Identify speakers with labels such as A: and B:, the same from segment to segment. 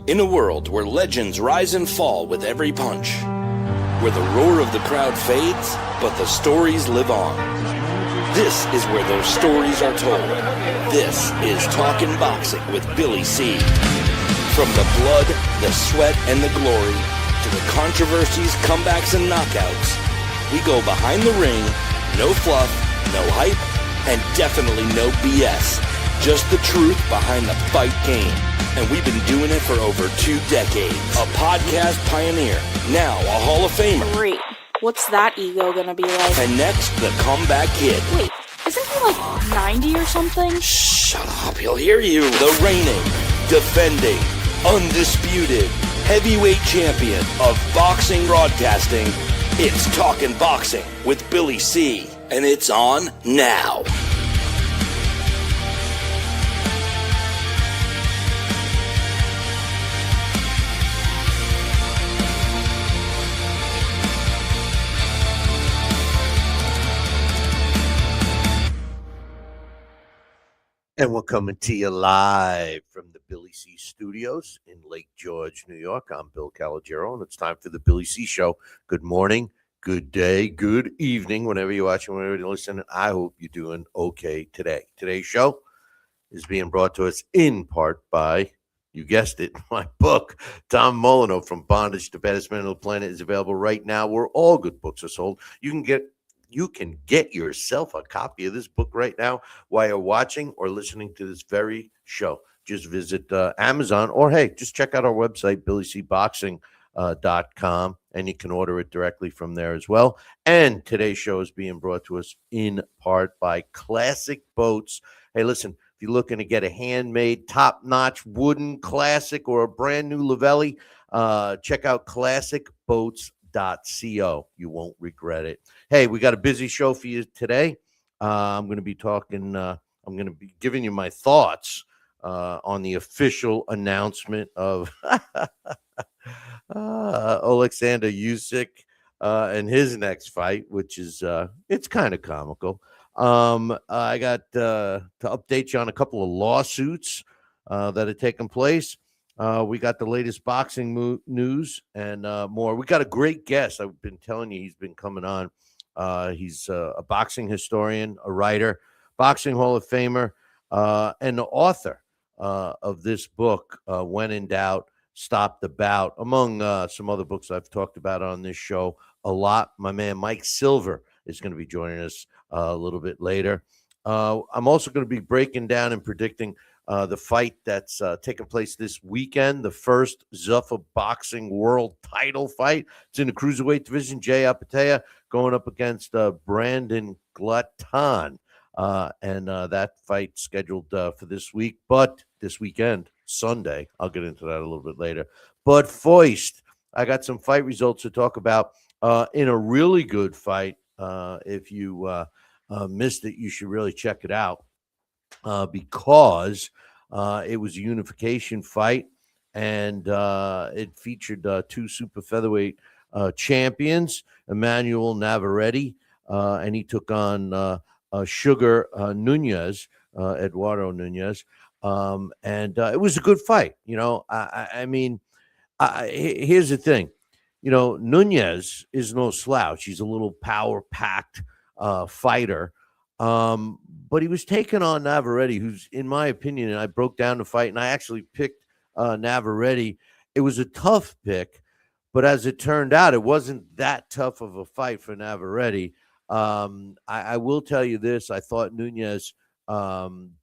A: In a world where legends rise and fall with every punch, where the roar of the crowd fades, but the stories live on. This is where those stories are told. This is Talkin' Boxing with Billy C. From the blood, the sweat, and the glory, to the controversies, comebacks, and knockouts, we go behind the ring, no fluff, no hype, and definitely no BS. Just the truth behind the fight game. And we've been doing it for over 2 decades. A podcast pioneer, now a Hall of Famer.
B: Great. What's that ego gonna be like?
A: And next, the comeback kid.
B: Wait, isn't he like 90 or something?
A: Shut up, he'll hear you. The reigning, defending, undisputed, heavyweight champion of boxing broadcasting. It's Talkin' Boxing with Billy C. And it's on now.
C: And we're coming to you live from the Billy C Studios in Lake George, New York. I'm Bill Calogero, and it's time for the Billy C Show. Good morning, good day, good evening, whenever you're watching, whenever you're listening. I hope you're doing okay today. Today's show is being brought to us in part by, you guessed it, my book, Tom Molyneux, From Bondage to Baddest Man on the Planet, is available right now where all good books are sold. You can get yourself a copy of this book right now while you're watching or listening to this very show. Just visit Amazon, or hey, just check out our website, billycboxing.com, and you can order it directly from there as well. And today's show is being brought to us in part by Classic Boats. Hey, listen, if you're looking to get a handmade, top-notch wooden classic or a brand new Lavelli, check out classicboats.co. You won't regret it. Hey, we got a busy show for you today. I'm going to be talking, I'm going to be giving you my thoughts on the official announcement of Oleksandr Usyk and his next fight, which is, it's kind of comical. I got to update you on a couple of lawsuits that have taken place. We got the latest boxing news and more. We got a great guest. I've been telling you, he's been coming on. He's a boxing historian, a writer, boxing Hall of Famer, and the author of this book, When in Doubt, Stop the Bout, among some other books I've talked about on this show a lot. My man Mike Silver is going to be joining us a little bit later. I'm also going to be breaking down and predicting the fight that's taking place this weekend, the first Zuffa Boxing World Title fight. It's in the Cruiserweight division. Jai Opetaia going up against Brandon Glanton. And that fight scheduled for this week, but this weekend, Sunday. I'll get into that a little bit later. But first, I got some fight results to talk about in a really good fight. If you missed it, you should really check it out. Because it was a unification fight, and it featured 2 super featherweight champions, Emmanuel Navarrete, and he took on Sugar Nunez, Eduardo Nunez, and it was a good fight. You know, I mean, here's the thing. You know, Nunez is no slouch. He's a little power-packed fighter. But he was taking on Navarrete, who's, in my opinion, and I broke down the fight, and I actually picked Navarrete. It was a tough pick, but as it turned out, it wasn't that tough of a fight for Navarrete. I will tell you this. I thought Nunez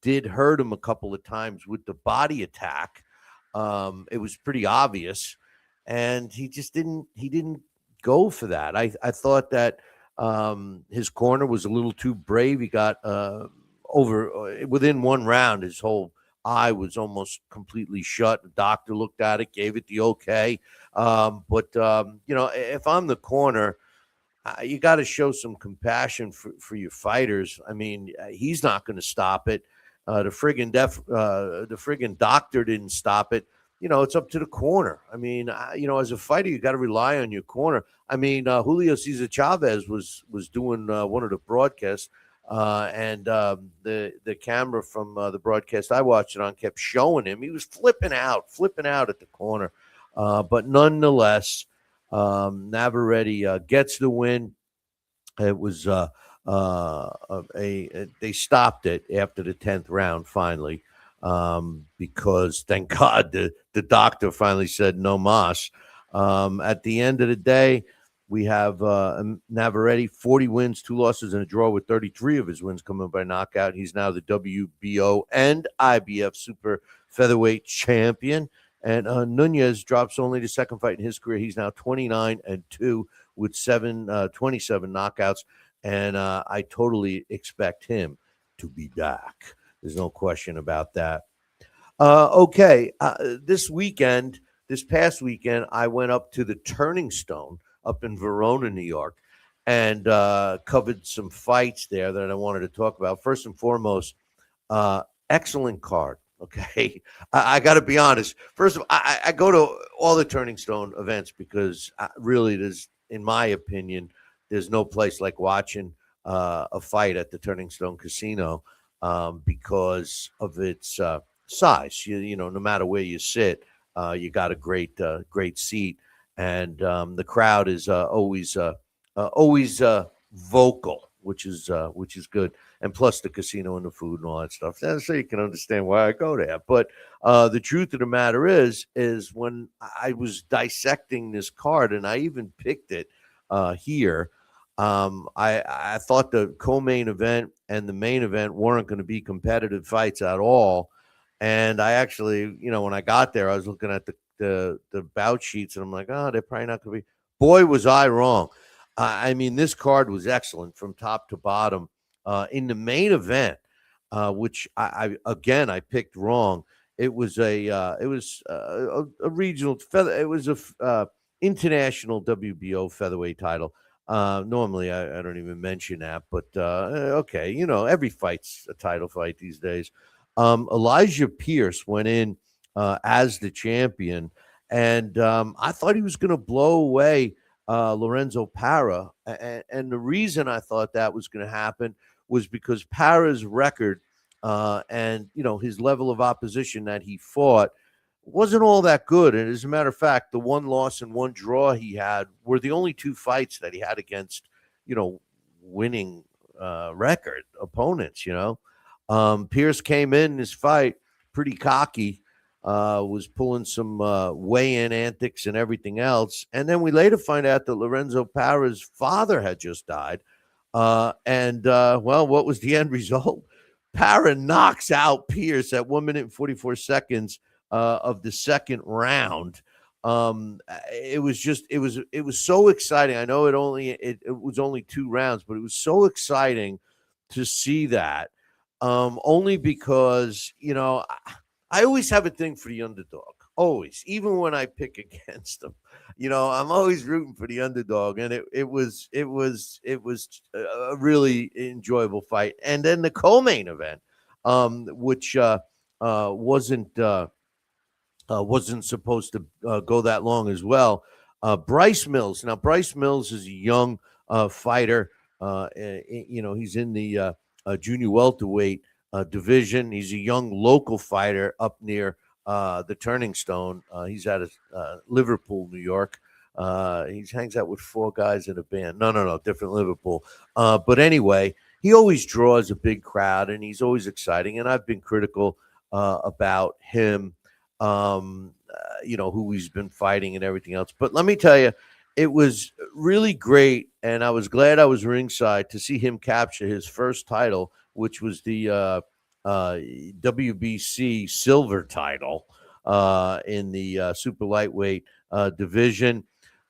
C: did hurt him a couple of times with the body attack. It was pretty obvious, and he didn't go for that. I thought that his corner was a little too brave. He got within one round, his whole eye was almost completely shut. The doctor looked at it, gave it the okay. But you know, if I'm the corner, you got to show some compassion for your fighters. I mean, he's not going to stop it. The friggin' doctor didn't stop it. You know, it's up to the corner. I mean, you know, as a fighter, you got to rely on your corner. I mean, Julio Cesar Chavez was doing one of the broadcasts And the camera from the broadcast I watched it on kept showing him. He was flipping out at the corner. But nonetheless, Navarrete gets the win. It was they stopped it after the 10th round finally, because thank God the doctor finally said no mas. At the end of the day, we have Navarrete 40 wins, 2 losses, and a draw, with 33 of his wins coming by knockout. He's now the WBO and IBF super featherweight champion. And Nunez drops only the second fight in his career. He's now 29-2 with 27 knockouts. And I totally expect him to be back. There's no question about that. Okay. This past weekend, I went up to the Turning Stone up in Verona, New York, and covered some fights there that I wanted to talk about. First and foremost, excellent card. Okay. I got to be honest. First of all, I go to all the Turning Stone events because really there's, in my opinion, there's no place like watching a fight at the Turning Stone Casino, because of its size. You know, no matter where you sit, you got a great seat, and the crowd is always vocal, which is good. And plus the casino and the food and all that stuff. So you can understand why I go there. But the truth of the matter is when I was dissecting this card, and I even picked it here, I thought the co-main event and the main event weren't going to be competitive fights at all. And I actually, when I got there, I was looking at the bout sheets, and I'm like, oh, they're probably not going to be. Boy, was I wrong. I mean, this card was excellent from top to bottom. In the main event, which I picked wrong. It was a regional feather. It was a international WBO featherweight title. Normally, I don't even mention that, but okay, every fight's a title fight these days. Elijah Pierce went in as the champion, and I thought he was going to blow away Lorenzo Parra. And the reason I thought that was going to happen was because Parra's record and his level of opposition that he fought wasn't all that good. And as a matter of fact, the one loss and one draw he had were the only 2 fights that he had against winning record opponents. Pierce came in this fight pretty cocky, was pulling some weigh-in antics and everything else. And then we later find out that Lorenzo Parra's father had just died. Well, what was the end result? Parra knocks out Pierce at 1 minute and 44 seconds of the second round. It was so exciting. I know it was only 2 rounds, but it was so exciting to see that. Only because, I always have a thing for the underdog. Always, even when I pick against them, I'm always rooting for the underdog, and it was a really enjoyable fight. And then the co-main event, which wasn't supposed to go that long as well. Bryce Mills. Now, Bryce Mills is a young fighter. He's in the junior welterweight division. He's a young local fighter up near the Turning Stone. He's out of Liverpool, New York. He hangs out with 4 guys in a band. No, different Liverpool. But anyway, he always draws a big crowd, and he's always exciting. And I've been critical about him, who he's been fighting and everything else. But let me tell you, it was really great, and I was glad I was ringside to see him capture his first title, which was the WBC silver title in the super lightweight division.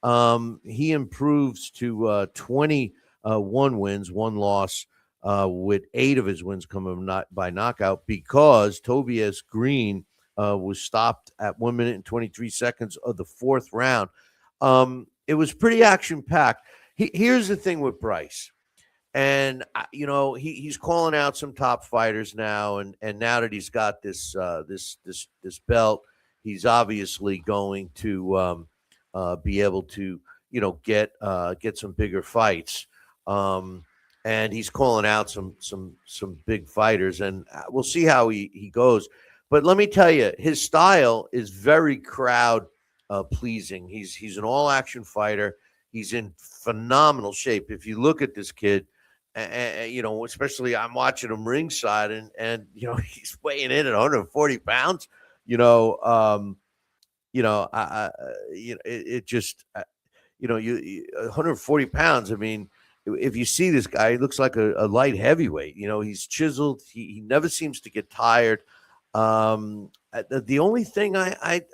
C: He improves to 21 wins, 1 loss, with 8 of his wins coming by knockout, because Tobias Green was stopped at 1 minute and 23 seconds of the 4th round. It was pretty action-packed. Here's the thing with Bryce. And he's calling out some top fighters now, and now that he's got this belt, he's obviously going to be able to get some bigger fights. and he's calling out some big fighters, and we'll see how he goes. But let me tell you, his style is very crowd pleasing. He's an all action fighter. He's in phenomenal shape. If you look at this kid, especially I'm watching him ringside, and he's weighing in at 140 pounds. It just 140 pounds. I mean, if you see this guy, he looks like a light heavyweight. He's chiseled. He never seems to get tired. The only thing I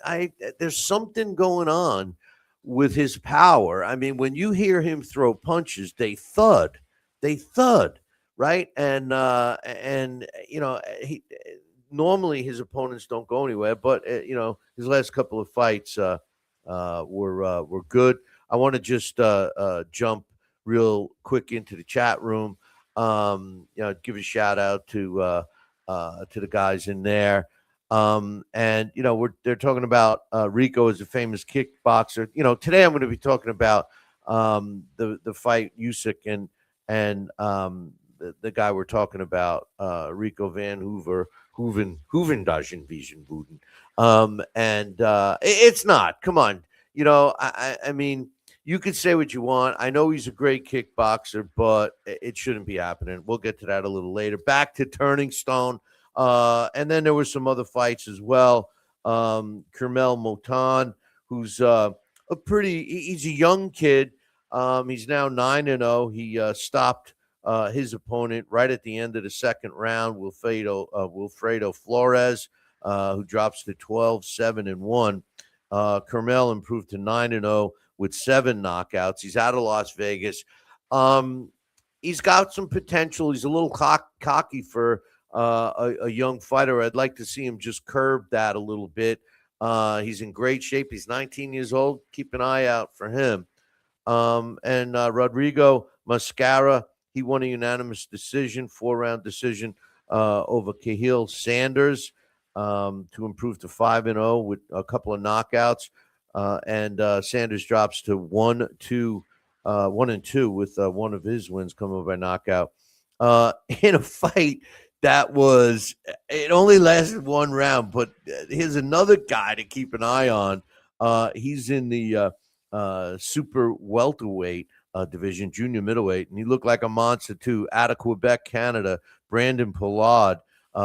C: there's something going on with his power. I mean, when you hear him throw punches, they thud, right? And he normally his opponents don't go anywhere, but his last couple of fights were good. I want to just jump real quick into the chat room. Give a shout out to the guys in there. And they're talking about Rico as a famous kickboxer. Today I'm going to be talking about the fight Usyk and the guy we're talking about, Rico Verhoeven doesn't vision Wooden. It's not. Come on. I mean, you can say what you want. I know he's a great kickboxer, but it shouldn't be happening. We'll get to that a little later. Back to Turning Stone. And then there were some other fights as well. Kermel Motan, who's he's a young kid. He's now 9-0. He stopped his opponent right at the end of the second round, Wilfredo Flores, who drops to 12-7-1. Kermel improved to 9-0 with 7 knockouts. He's out of Las Vegas. He's got some potential. He's a little cocky for a young fighter. I'd like to see him just curb that a little bit. He's in great shape. He's 19 years old. Keep an eye out for him. And Rodrigo Mascara, he won a unanimous decision, 4-round decision over Cahill Sanders to improve to 5-0 with a couple of knockouts. And Sanders drops to 1-2 with one of his wins coming by knockout. In a fight that it only lasted 1 round, but here's another guy to keep an eye on. He's in the super welterweight division, junior middleweight, and he looked like a monster too. Out of Quebec, Canada, Brandon Pollard.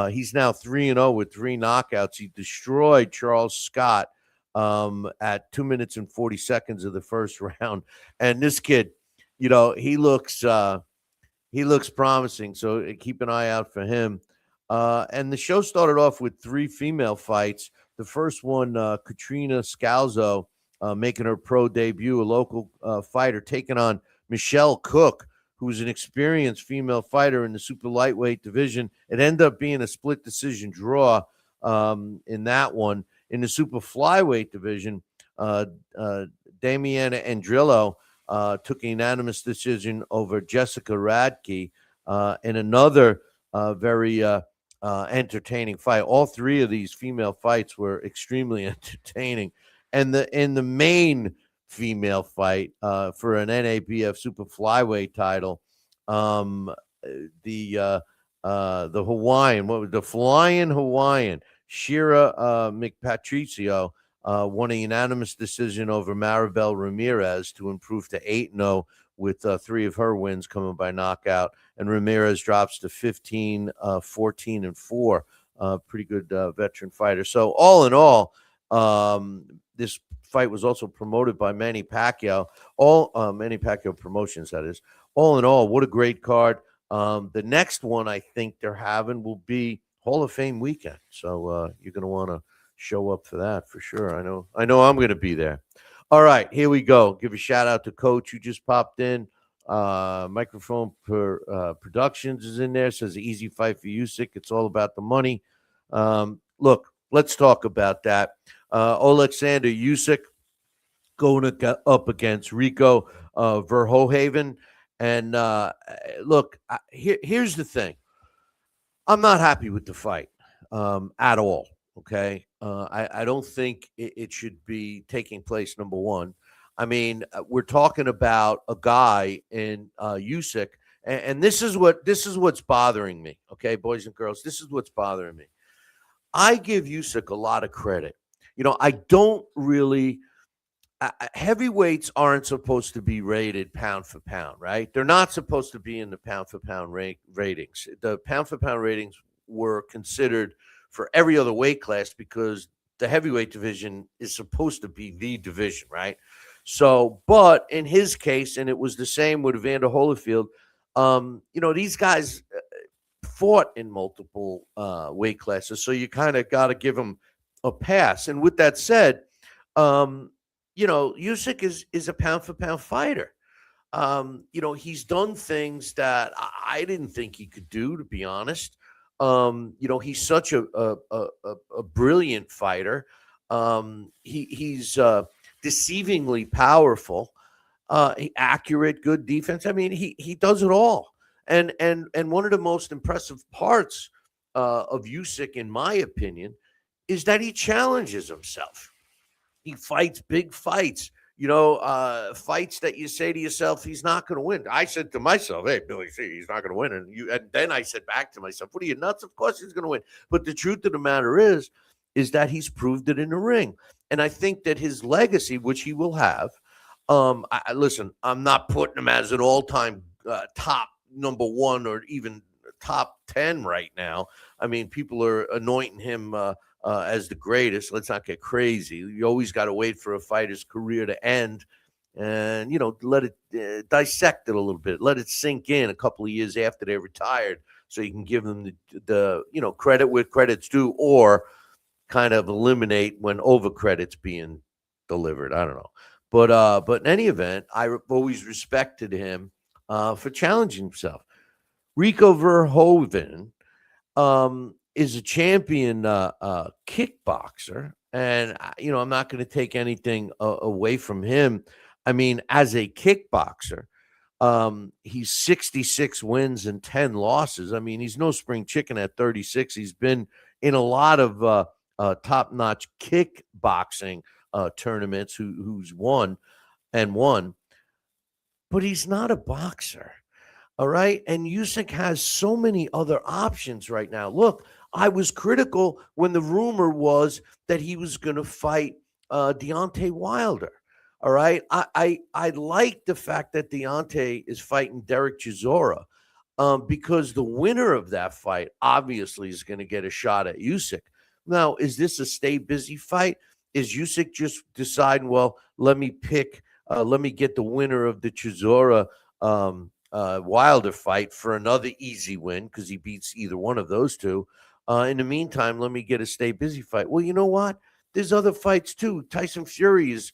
C: He's now 3-0 with 3 knockouts. He destroyed Charles Scott at 2 minutes and 40 seconds of the first round. And this kid, he looks promising. So keep an eye out for him. And the show started off with 3 female fights. The first one, Katrina Scalzo, making her pro debut, a local fighter, taking on Michelle Cook, who's an experienced female fighter in the super lightweight division. It ended up being a split decision draw in that one. In the super flyweight division, Damiana Andrillo took a unanimous decision over Jessica Radke in another very entertaining fight. All 3 of these female fights were extremely entertaining. And in the main female fight for an NABF super flyweight title, the flying Hawaiian Shira McPatricio won a unanimous decision over Maribel Ramirez to improve to 8-0 with 3 of her wins coming by knockout. And Ramirez drops to 15-14-4. Pretty good veteran fighter. So all in all, this fight was also promoted by Manny Pacquiao. Manny Pacquiao Promotions, that is. All in all, what a great card. The next one I think they're having will be Hall of Fame weekend. So you're going to want to show up for that for sure. I know I'm going to be there. All right, here we go. Give a shout out to Coach who just popped in. Microphone Productions is in there. Says easy fight for Usyk. It's all about the money. Look, let's talk about that. Oleksandr Usyk going up against Rico Verhoeven. And look, here's the thing. I'm not happy with the fight at all. Okay. I don't think it should be taking place, number one. I mean, we're talking about a guy in Usyk, And this is what's bothering me. Okay, boys and girls, this is what's bothering me. I give Usyk a lot of credit. I don't really. Heavyweights aren't supposed to be rated pound for pound, right? They're not supposed to be in the pound for pound ratings. The pound for pound ratings were considered for every other weight class because the heavyweight division is supposed to be the division, right? So, but in his case, and it was the same with Evander Holyfield, these guys fought in multiple weight classes, so you kind of got to give them a pass. And with that said, Usyk is a pound for pound fighter. He's done things that I didn't think he could do, to be honest. He's such a brilliant fighter. He's deceivingly powerful, accurate, good defense. I mean, he does it all. And one of the most impressive parts of Usyk, in my opinion, is that he challenges himself. He fights big fights, fights that you say to yourself, he's not going to win. I said to myself, hey, Billy, see, he's not going to win. And then I said back to myself, what are you, nuts? Of course he's going to win. But the truth of the matter is that he's proved it in the ring. And I think that his legacy, which he will have, listen, I'm not putting him as an all-time top number one or even top 10 right now. I mean, people are anointing him as the greatest. Let's not get crazy. You always got to wait for a fighter's career to end and, let it dissect it a little bit. Let it sink in a couple of years after they're retired so you can give them the credit where credit's due, or kind of eliminate when over credit's being delivered. I don't know. But in any event, I've always respected him for challenging himself. Rico Verhoeven is a champion kickboxer, and I'm not going to take anything away from him. I mean, as a kickboxer, he's 66 wins and 10 losses. I mean, he's no spring chicken at 36. He's been in a lot of top-notch kickboxing tournaments. Who's won, but he's not a boxer. All right. And Usyk has so many other options right now. Look, I was critical when the rumor was that he was going to fight Deontay Wilder. All right. I like the fact that Deontay is fighting Derek Chisora because the winner of that fight obviously is going to get a shot at Usyk. Now, is this a stay busy fight? Is Usyk just deciding, well, let me get the winner of the Chisora Wilder fight for another easy win because he beats either one of those two. In the meantime, let me get a stay busy fight. Well, you know what? There's other fights too. Tyson Fury is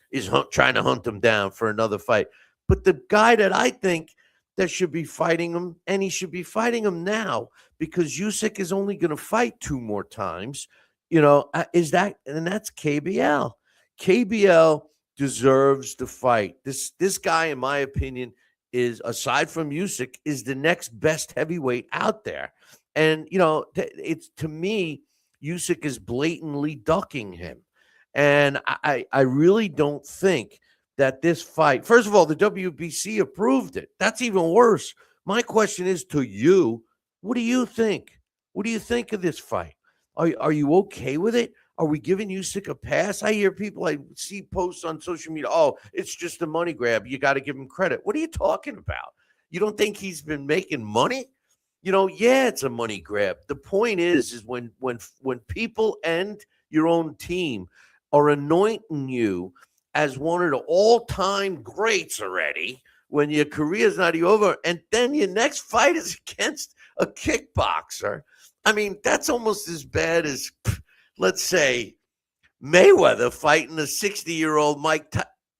C: trying to hunt him down for another fight. But the guy that I think that should be fighting him, and he should be fighting him now because Usyk is only going to fight 2 more times, that's KBL. KBL deserves to fight. This guy, in my opinion, is, aside from Usyk, is the next best heavyweight out there. And, it's, to me, Usyk is blatantly ducking him. And I really don't think that this fight, first of all, the WBC approved it. That's even worse. My question is to you, what do you think? What do you think of this fight? Are you okay with it? Are we giving Usyk a pass? I hear people, I see posts on social media, oh, it's just a money grab. You got to give him credit. What are you talking about? You don't think he's been making money? Yeah, it's a money grab. The point is when people and your own team are anointing you as one of the all-time greats already, when your career's not even over, and then your next fight is against a kickboxer. I mean, that's almost as bad as, let's say, Mayweather fighting a 60-year-old Mike.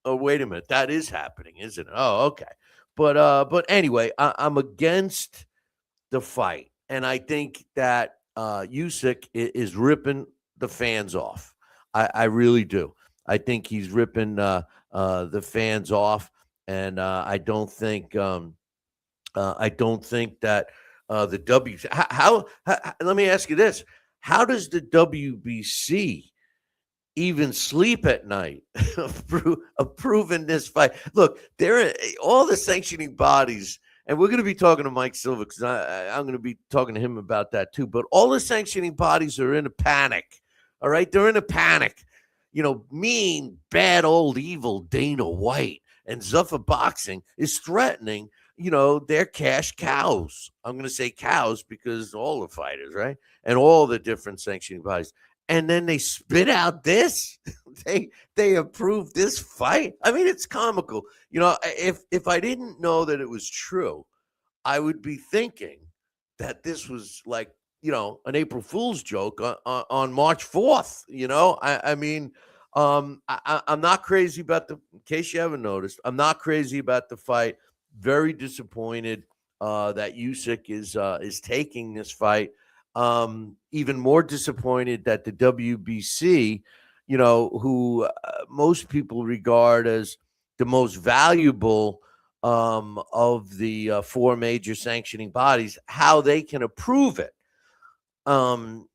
C: Oh, wait a minute, that is happening, isn't it? Oh, okay. But anyway, I'm against the fight, and I think that Usyk is ripping the fans off. I really do. I think he's ripping the fans off, and I don't think that the WBC. How? Let me ask you this: how does the WBC even sleep at night approving this fight? Look, all the sanctioning bodies and we're going to be talking to Mike Silva because I'm going to be talking to him about that too. But all the sanctioning bodies are in a panic. All right, they're in a panic. Mean, bad, old, evil Dana White and Zuffa Boxing is threatening, their cash cows. I'm going to say cows because all the fighters, right? And all the different sanctioning bodies. And then they spit out this. they approved this fight. I mean, it's comical. If I didn't know that it was true, I would be thinking that this was like, an April Fool's joke on March 4th. I'm not crazy about in case you haven't noticed, I'm not crazy about the fight. Very disappointed that Usyk is taking this fight. Even more disappointed that the WBC, who most people regard as the most valuable of the four major sanctioning bodies, how they can approve it. Look,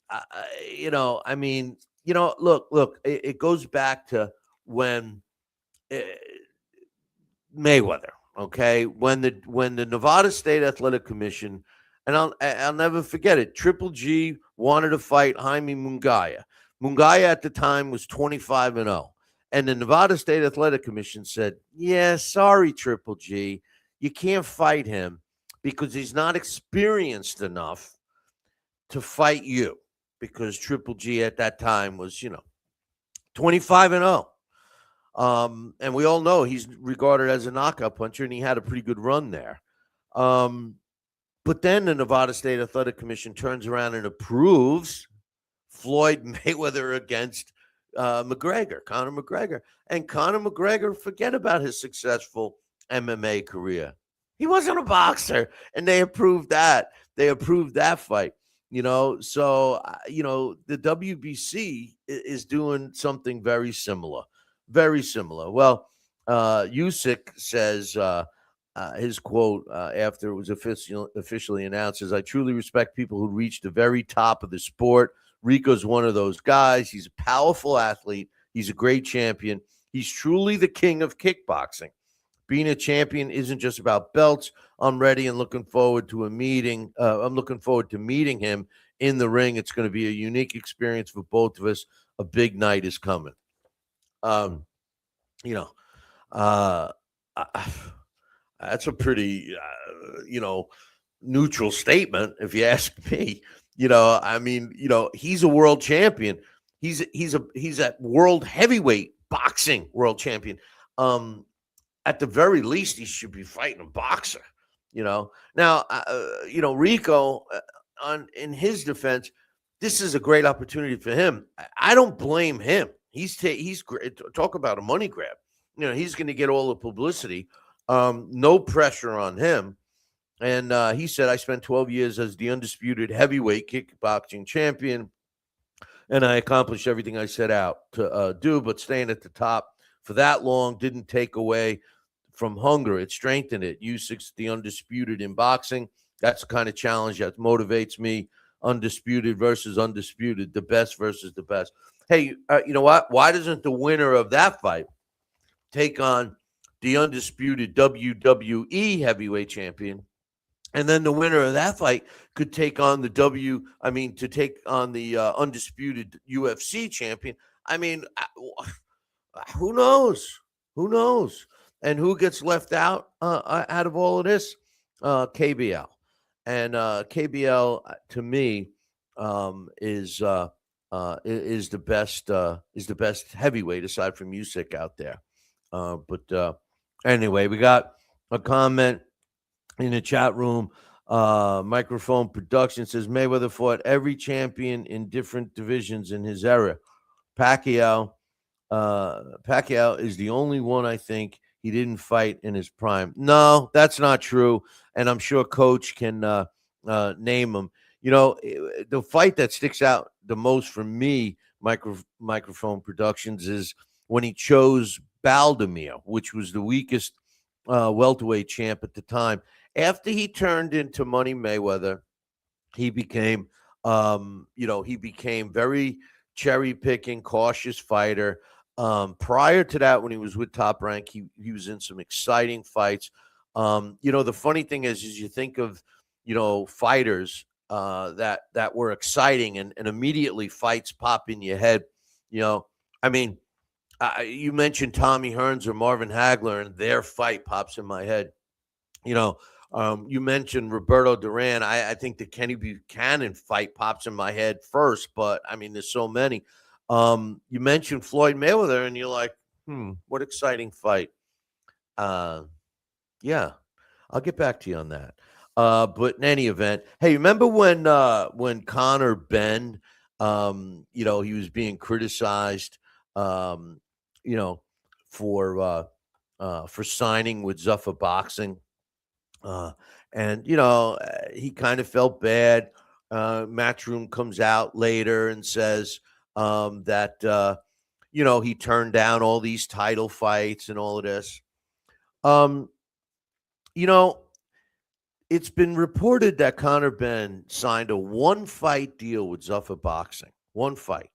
C: it goes back to when Mayweather, okay, when the Nevada State Athletic Commission, and I'll never forget it, Triple G wanted to fight Jaime Munguia. Munguia at the time was 25-0. And the Nevada State Athletic Commission said, yeah, sorry, Triple G, you can't fight him because he's not experienced enough to fight you, because Triple G at that time was, 25-0. And we all know he's regarded as a knockout puncher, and he had a pretty good run there. But then the Nevada State Athletic Commission turns around and approves Floyd Mayweather against Conor McGregor. And Conor McGregor, forget about his successful MMA career. He wasn't a boxer, and they approved that. They approved that fight. So the WBC is doing something very similar. Very similar. Well, Usyk says his quote after it was officially announced is, I truly respect people who reach the very top of the sport. Rico's one of those guys. He's a powerful athlete. He's a great champion. He's truly the king of kickboxing. Being a champion isn't just about belts. I'm ready and looking forward to a meeting. I'm looking forward to meeting him in the ring. It's going to be a unique experience for both of us. A big night is coming. That's a pretty, neutral statement, if you ask me. He's a world champion. He's a world heavyweight boxing world champion. At the very least, he should be fighting a boxer. Now, Rico, in his defense, this is a great opportunity for him. I don't blame him. He's great. Talk about a money grab. He's going to get all the publicity. No pressure on him. And he said, I spent 12 years as the undisputed heavyweight kickboxing champion, and I accomplished everything I set out to do, but staying at the top for that long didn't take away from hunger. It strengthened it. Usyk's the undisputed in boxing. That's the kind of challenge that motivates me. Undisputed versus undisputed, the best versus the best. Hey, you know what? Why doesn't the winner of that fight take on the undisputed WWE heavyweight champion? And then the winner of that fight could take on the undisputed UFC champion. Who knows? Who knows? And who gets left out of all of this? KBL. And KBL, to me, is the best heavyweight aside from Usyk out there. But anyway, we got a comment in the chat room. Microphone Production says Mayweather fought every champion in different divisions in his era. Pacquiao is the only one I think he didn't fight in his prime. No, that's not true. And I'm sure Coach can name him. The fight that sticks out the most for me, Microphone Productions, is when he chose Baldomir, which was the weakest welterweight champ at the time. After he turned into Money Mayweather, he became, very cherry-picking, cautious fighter. Prior to that, when he was with Top Rank, he was in some exciting fights. The funny thing is you think of, fighters that were exciting and immediately fights pop in your head. I mean, you mentioned Tommy Hearns or Marvin Hagler, and their fight pops in my head. You mentioned Roberto Duran. I think the Kenny Buchanan fight pops in my head first, but I mean, there's so many. You mentioned Floyd Mayweather, and you're like, what exciting fight. Yeah, I'll get back to you on that. But in any event, hey, remember when Conor Benn, he was being criticized, um, you know, for signing with Zuffa Boxing, uh, and he kind of felt bad. Matchroom comes out later and says that he turned down all these title fights and all of this. Um, you know, it's been reported that Conor Benn signed a one-fight deal with Zuffa Boxing, one fight,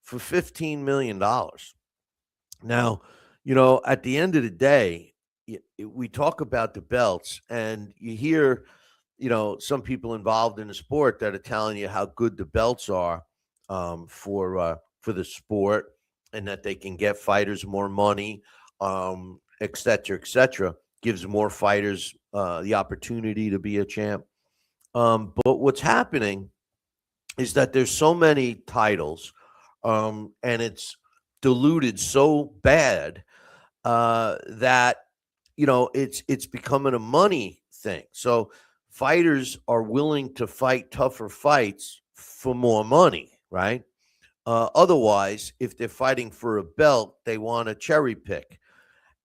C: for $15 million. Now, at the end of the day, we talk about the belts, and you hear, some people involved in the sport that are telling you how good the belts are for the sport, and that they can get fighters more money, et cetera, et cetera. Gives more fighters the opportunity to be a champ. But what's happening is that there's so many titles, and it's diluted so bad that it's becoming a money thing. So fighters are willing to fight tougher fights for more money, right? Otherwise, if they're fighting for a belt, they want to cherry pick.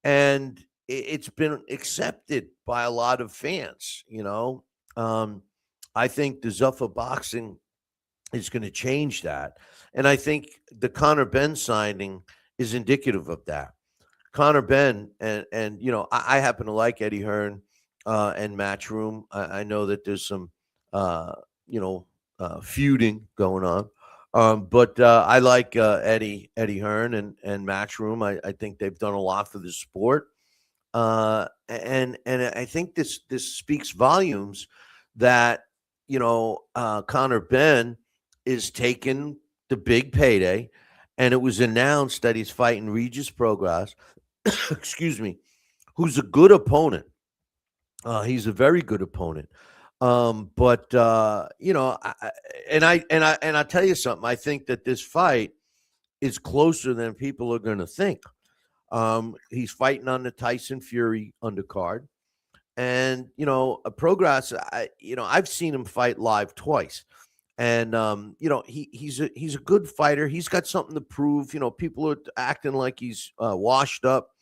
C: And it's been accepted by a lot of fans. I think the Zuffa Boxing is going to change that, and I think the Conor Benn signing is indicative of that. Conor Benn, and I happen to like Eddie Hearn and Matchroom. I know that there's some feuding going on. But I like Eddie Hearn and Matchroom. I think they've done a lot for the sport. And I think this speaks volumes that Conor Benn is taking the big payday, and it was announced that he's fighting Regis Prograis, excuse me, who's a good opponent. He's a very good opponent. But I'll tell you something. I think that this fight is closer than people are going to think. He's fighting on the Tyson Fury undercard, and Prograis. I've seen him fight live twice, and he's a good fighter. He's got something to prove. People are acting like he's washed up.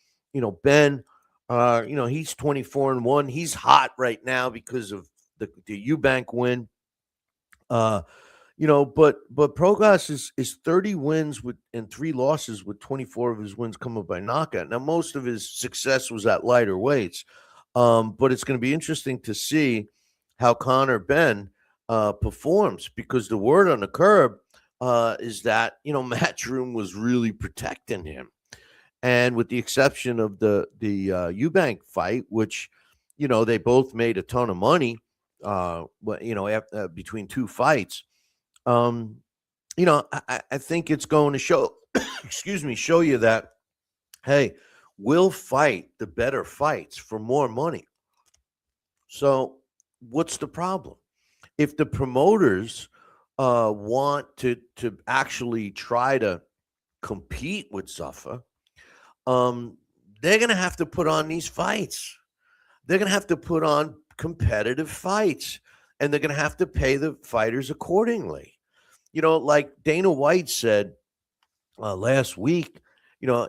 C: Ben, he's 24-1. He's hot right now because of the Eubank win. But Prograis is 30 wins and 3 losses, with 24 of his wins coming by knockout. Now, most of his success was at lighter weights, but it's going to be interesting to see how Conor Benn performs, because the word on the curb is that Matchroom was really protecting him, and with the exception of the Eubank fight, which they both made a ton of money, between 2 fights. I think it's going to show, show you that, hey, we'll fight the better fights for more money. So what's the problem? If the promoters want to actually try to compete with Zuffa, they're going to have to put on these fights. They're going to have to put on competitive fights, and they're going to have to pay the fighters accordingly. Like Dana White said last week,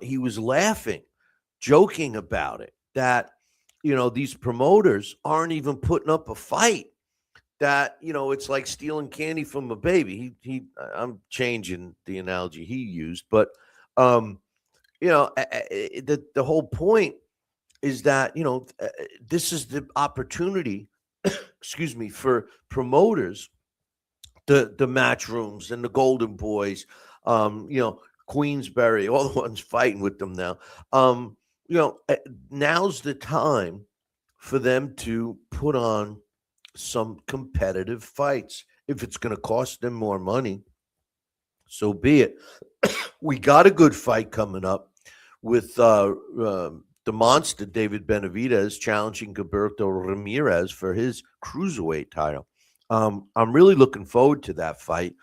C: he was laughing, joking about it, that, these promoters aren't even putting up a fight, that, it's like stealing candy from a baby. I'm changing the analogy he used, but, the whole point is that, this is the opportunity, for promoters, the match rooms and the Golden Boys, Queensberry, all the ones fighting with them now. Now's the time for them to put on some competitive fights. If it's going to cost them more money, so be it. We got a good fight coming up with the monster David Benavidez challenging Gilberto Ramirez for his cruiserweight title. I'm really looking forward to that fight.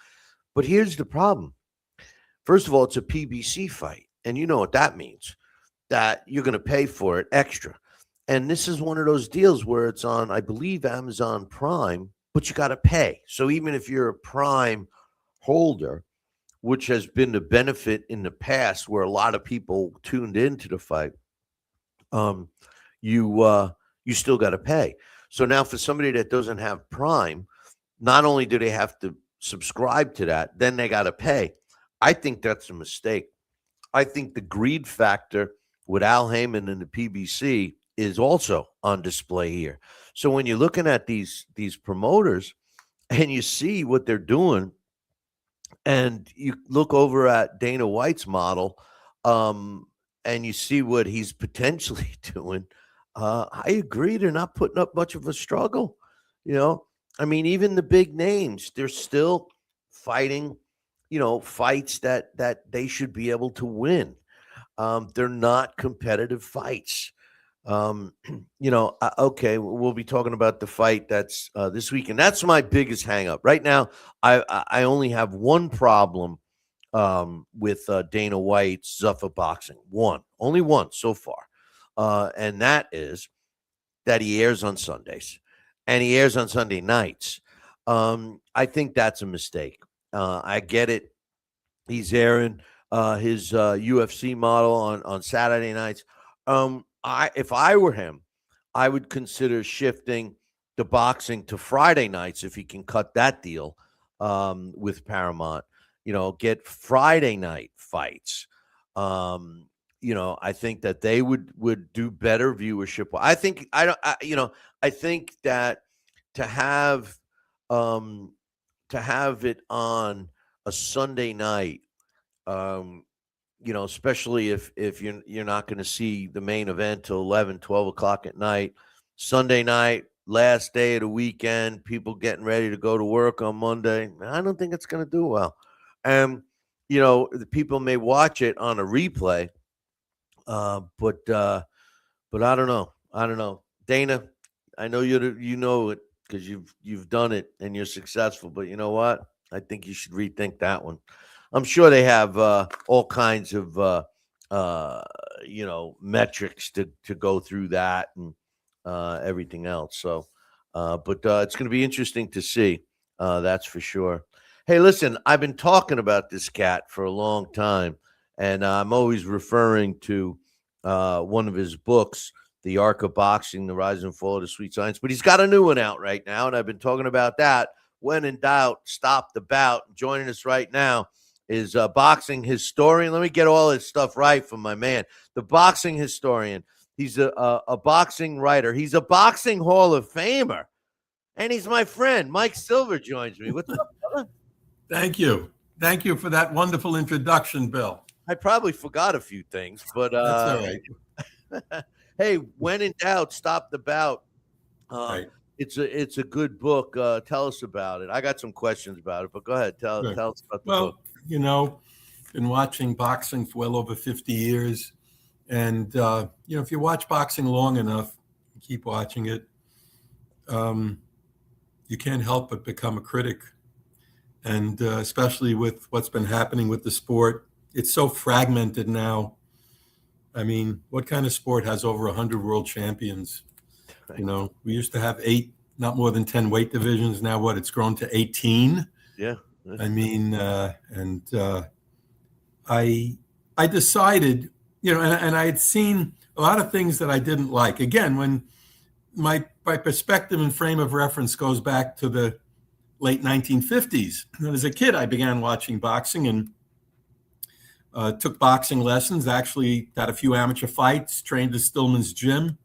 C: But here's the problem. First of all, it's a PBC fight, and you know what that means, that you're going to pay for it extra. And this is one of those deals where it's on, I believe, Amazon Prime, but you got to pay. So even if you're a Prime holder, which has been the benefit in the past where a lot of people tuned into the fight, you still got to pay. So now for somebody that doesn't have Prime, not only do they have to subscribe to that, then they got to pay. I think that's a mistake. I think the greed factor with Al Heyman and the PBC is also on display here. So when you're looking at these promoters and you see what they're doing, and you look over at Dana White's model, and you see what he's potentially doing, I agree they're not putting up much of a struggle. I mean, even the big names, they're still fighting, fights that they should be able to win. They're not competitive fights. Okay, we'll be talking about the fight that's this week, and that's my biggest hangup right now. I only have one problem with Dana White's Zuffa Boxing. Only one so far, and that is that he airs on Sundays, and he airs on Sunday nights. I think that's a mistake. I get it. He's airing his UFC model on Saturday nights. If I were him, I would consider shifting the boxing to Friday nights if he can cut that deal with Paramount. Get Friday night fights. I think that they would do better viewership. I think that to have it on a Sunday night, especially if you're not going to see the main event till 11, 12 o'clock at night, Sunday night, last day of the weekend, people getting ready to go to work on Monday. I don't think it's going to do well. The people may watch it on a replay, but I don't know. Dana, I know you know it because you've done it and you're successful, but you know what? I think you should rethink that one. I'm sure they have all kinds of metrics to go through that and everything else. So, but it's going to be interesting to see. That's for sure. Hey, listen, I've been talking about this cat for a long time, and I'm always referring to one of his books, The Art of Boxing: The Rise and Fall of the Sweet Science. But he's got a new one out right now, and I've been talking about that. When in doubt, stop the bout. Joining us right now is a boxing historian. Let me get all this stuff right from my man, the boxing historian. He's a boxing writer. He's a boxing Hall of Famer. And he's my friend. Mike Silver joins me. What's up, brother?
D: Thank you. Thank you for that wonderful introduction, Bill.
C: I probably forgot a few things, but
D: that's all right.
C: Hey, when in doubt, stop the bout.
D: Right.
C: It's a good book. Tell us about it. I got some questions about it, but go ahead. Tell us about the book.
D: Well, been watching boxing for well over 50 years. And, if you watch boxing long enough, keep watching it, you can't help but become a critic. And especially with what's been happening with the sport, it's so fragmented now. I mean, what kind of sport has over 100 world champions? Right. We used to have 8, not more than 10 weight divisions. Now it's grown to 18.
C: Yeah.
D: I mean, I decided, and I had seen a lot of things that I didn't like. Again, when my perspective and frame of reference goes back to the late 1950s. And as a kid, I began watching boxing and took boxing lessons, actually had a few amateur fights, trained at Stillman's gym,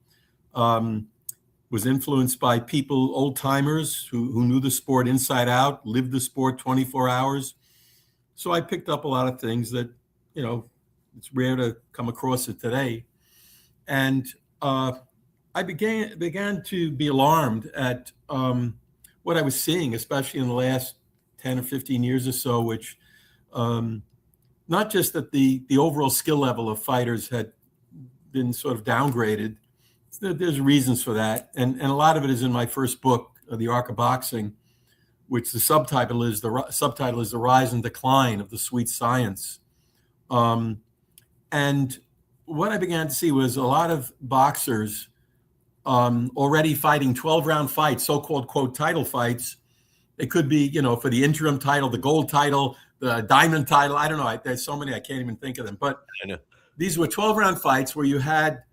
D: was influenced by people, old timers who knew the sport inside out, lived the sport 24 hours. So I picked up a lot of things that, it's rare to come across it today. And I began to be alarmed at what I was seeing, especially in the last 10 or 15 years or so, which not just that the overall skill level of fighters had been sort of downgraded. There's reasons for that, and a lot of it is in my first book, The Arc of Boxing, which the subtitle is the Rise and Decline of the Sweet Science. And what I began to see was a lot of boxers already fighting 12-round fights, so-called quote title fights. It could be, for the interim title, the gold title, the diamond title. I don't know. There's so many I can't even think of them. But these were 12-round fights where you had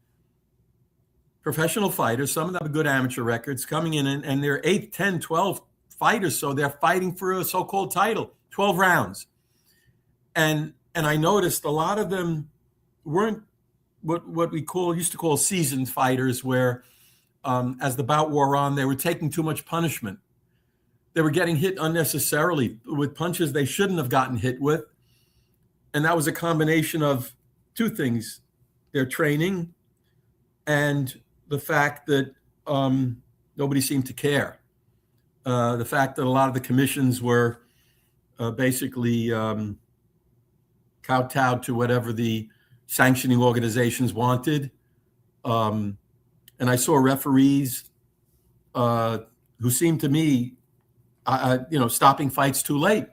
D: professional fighters, some of them have good amateur records, coming in and they're 8, 10, 12 fighters. So they're fighting for a so-called title, 12 rounds. And I noticed a lot of them weren't what we used to call seasoned fighters, where as the bout wore on, they were taking too much punishment. They were getting hit unnecessarily with punches they shouldn't have gotten hit with. And that was a combination of two things: their training and the fact that nobody seemed to care. The fact that a lot of the commissions were basically kowtowed to whatever the sanctioning organizations wanted. And I saw referees who seemed to me, stopping fights too late.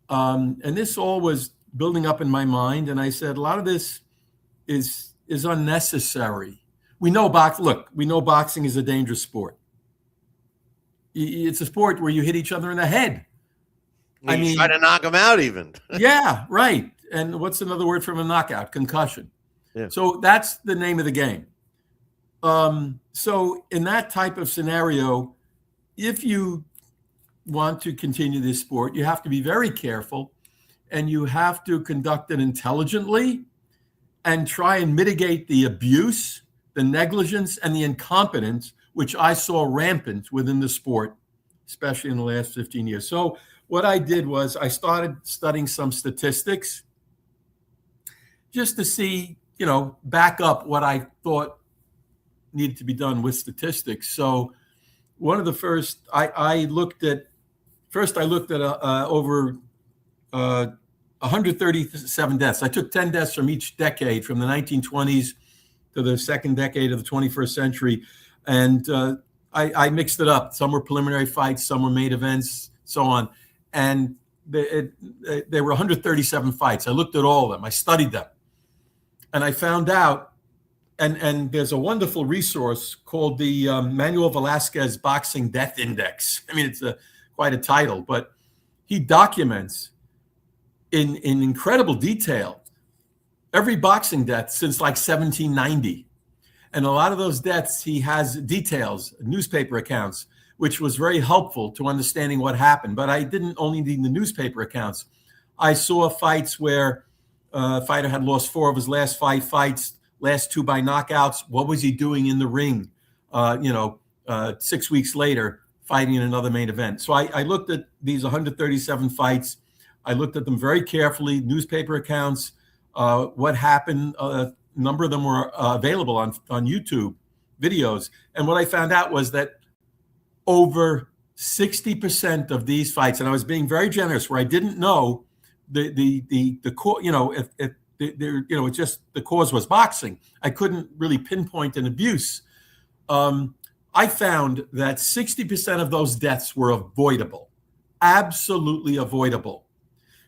D: And this all was building up in my mind. And I said, a lot of this is unnecessary. We know boxing is a dangerous sport. It's a sport where you hit each other in the head.
C: You try to knock them out even.
D: Yeah, right. And what's another word from a knockout? Concussion. Yeah. So that's the name of the game. So in that type of scenario, if you want to continue this sport, you have to be very careful, and you have to conduct it intelligently and try and mitigate the abuse, the negligence, and the incompetence, which I saw rampant within the sport, especially in the last 15 years. So what I did was I started studying some statistics just to see, back up what I thought needed to be done with statistics. So one of the first, I looked at over 137 deaths. I took 10 deaths from each decade, from the 1920s to the second decade of the 21st century. And I mixed it up. Some were preliminary fights, some were main events, so on. And there were 137 fights. I looked at all of them. I studied them. And I found out, and there's a wonderful resource called the Manuel Velasquez Boxing Death Index. I mean, it's quite a title, but he documents in incredible detail every boxing death since like 1790. And a lot of those deaths, he has details, newspaper accounts, which was very helpful to understanding what happened. But I didn't only need the newspaper accounts. I saw fights where a fighter had lost 4 of his last 5 fights, last 2 by knockouts. What was he doing in the ring? 6 weeks later, fighting in another main event. So I looked at these 137 fights. I looked at them very carefully, newspaper accounts, what happened. A number of them were available on YouTube videos. And what I found out was that over 60% of these fights, and I was being very generous where I didn't know the core, if it's just the cause was boxing. I couldn't really pinpoint an abuse. I found that 60% of those deaths were avoidable, absolutely avoidable,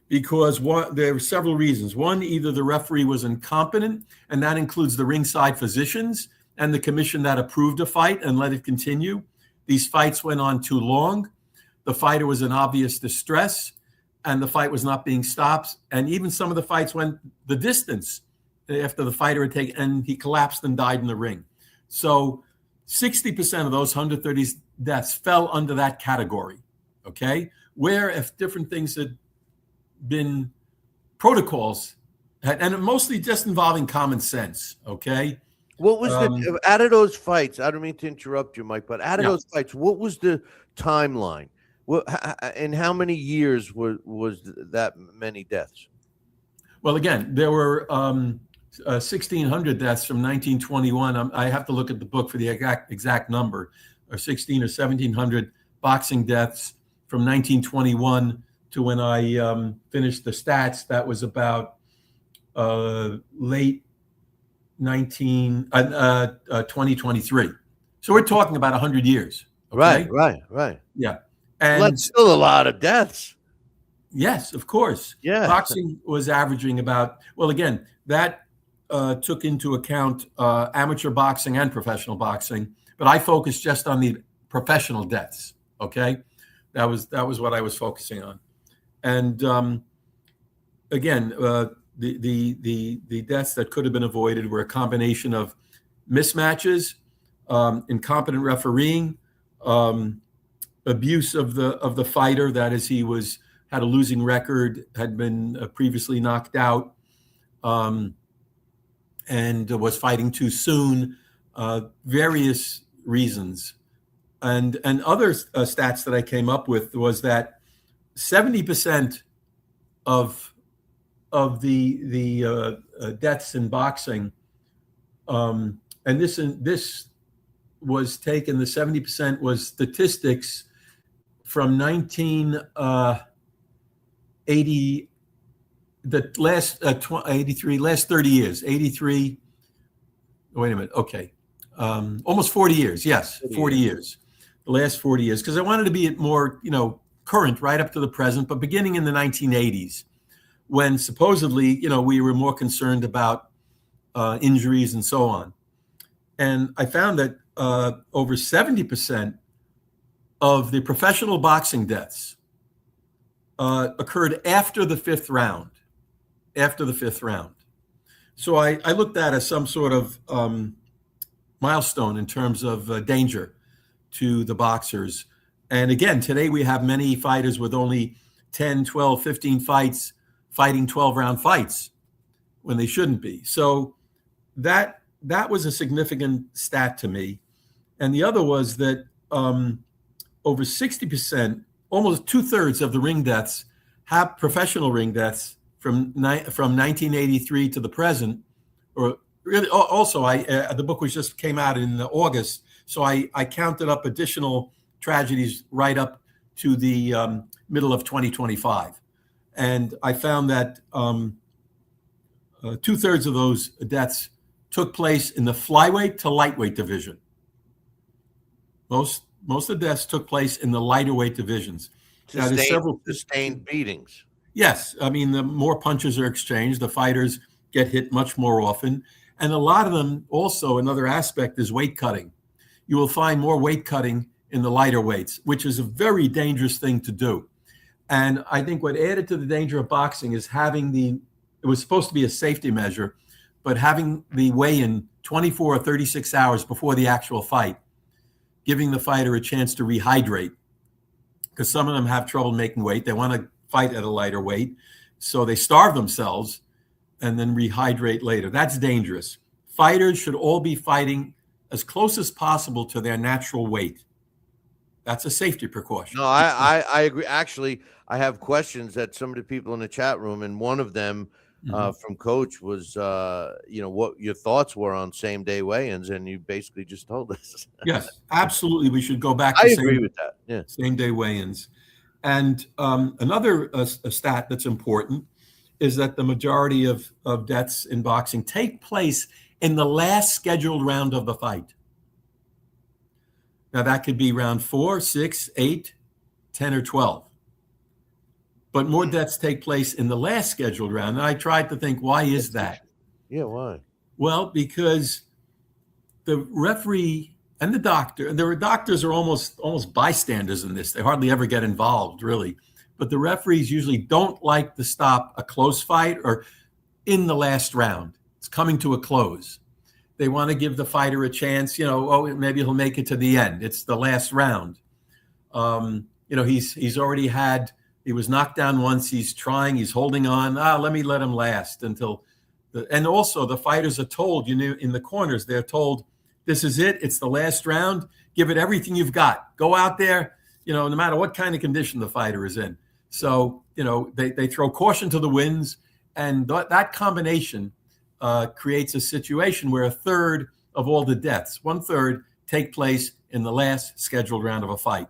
D: because there were several reasons. One, either the referee was incompetent, and that includes the ringside physicians and the commission that approved a fight and let it continue. These fights went on too long. The fighter was in obvious distress, and the fight was not being stopped. And even some of the fights went the distance after the fighter had taken, and he collapsed and died in the ring. So 60% of those 130 deaths fell under that category, okay? Where if different things had been protocols, and mostly just involving common sense, okay?
C: What was out of those fights? I don't mean to interrupt you, Mike, but out of those fights, what was the timeline? And how many years was that many deaths?
D: Well, again, there were 1,600 deaths from 1921. I have to look at the book for the exact number, or 16 or 1,700 boxing deaths from 1921 to when I finished the stats. That was about late 2023. So we're talking about 100 years. Okay?
C: Right.
D: Yeah.
C: Well,
D: And
C: that's still a lot of deaths.
D: yes, of course.
C: Yeah.
D: Boxing was averaging about, well, again, that took into account amateur boxing and professional boxing, but I focused just on the professional deaths. Okay. That was what I was focusing on. And again, the deaths that could have been avoided were a combination of mismatches, incompetent refereeing, abuse of the fighter. That is, he had a losing record, had been previously knocked out, and was fighting too soon. Various reasons, and other stats that I came up with was that 70% of the deaths in boxing, and this was taken. The 70% was statistics from 1980, the last 83, last 30 years, 83. Wait a minute. Okay. Almost 40 years. Yes. 40 years. The last 40 years. Because I wanted to be more, current right up to the present, but beginning in the 1980s, when supposedly, we were more concerned about injuries and so on. And I found that over 70% of the professional boxing deaths occurred after the fifth round. So I looked at as some sort of milestone in terms of danger to the boxers. And again, today we have many fighters with only 10, 12, 15 fights, fighting 12-round fights when they shouldn't be. So that was a significant stat to me. And the other was that over 60%, almost 2/3 of the ring deaths, professional ring deaths from 1983 to the present, or really also the book just came out in August, so I counted up additional tragedies right up to the middle of 2025, and I found that 2/3 of those deaths took place in the flyweight to lightweight division. Most of the deaths took place in the lighter weight divisions. Now, there's several
C: sustained beatings.
D: Yes. I mean, the more punches are exchanged, the fighters get hit much more often. And a lot of them also, another aspect is weight cutting. You will find more weight cutting in the lighter weights, which is a very dangerous thing to do. And I think what added to the danger of boxing is it was supposed to be a safety measure, but having the weigh-in 24 or 36 hours before the actual fight, giving the fighter a chance to rehydrate, because some of them have trouble making weight. They want to fight at a lighter weight, so they starve themselves and then rehydrate later. That's dangerous. Fighters should all be fighting as close as possible to their natural weight. That's a safety precaution.
C: No, I agree. Actually, I have questions that some of the people in the chat room, and one of them from Coach was, what your thoughts were on same-day weigh-ins, and you basically just told us.
D: Yes, absolutely. We should go back to
C: I agree with that. Yeah,
D: same-day weigh-ins. And another stat that's important is that the majority of deaths in boxing take place in the last scheduled round of the fight. Now, that could be round 4, 6, 8, 10, or 12. But more deaths take place in the last scheduled round. And I tried to think, why is that?
C: Yeah, why?
D: Well, because the referee and the doctor, doctors are almost bystanders in this. They hardly ever get involved, really. But the referees usually don't like to stop a close fight or in the last round. It's coming to a close. They want to give the fighter a chance, maybe he'll make it to the end. It's the last round. He's already he was knocked down once. He's trying, he's holding on. Let him last until and also the fighters are told, in the corners, they're told, this is it. It's the last round. Give it everything you've got. Go out there, no matter what kind of condition the fighter is in. So, they throw caution to the winds, and that combination creates a situation where a third of all the deaths, 1/3, take place in the last scheduled round of a fight.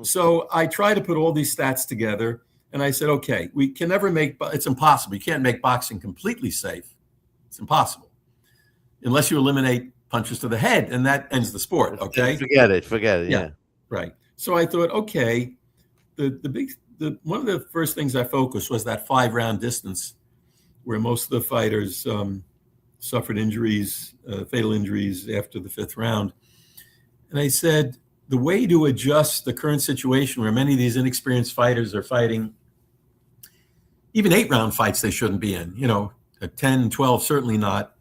D: So I try to put all these stats together, and I said, okay, we can never it's impossible. You can't make boxing completely safe. It's impossible unless you eliminate punches to the head, and that ends the sport. Okay,
C: forget it. Yeah,
D: right. So I thought, okay, one of the first things I focused was that 5-round distance, where most of the fighters suffered injuries, fatal injuries after the 5th round. And I said, the way to adjust the current situation where many of these inexperienced fighters are fighting even 8-round fights they shouldn't be in, at 10, 12, certainly not,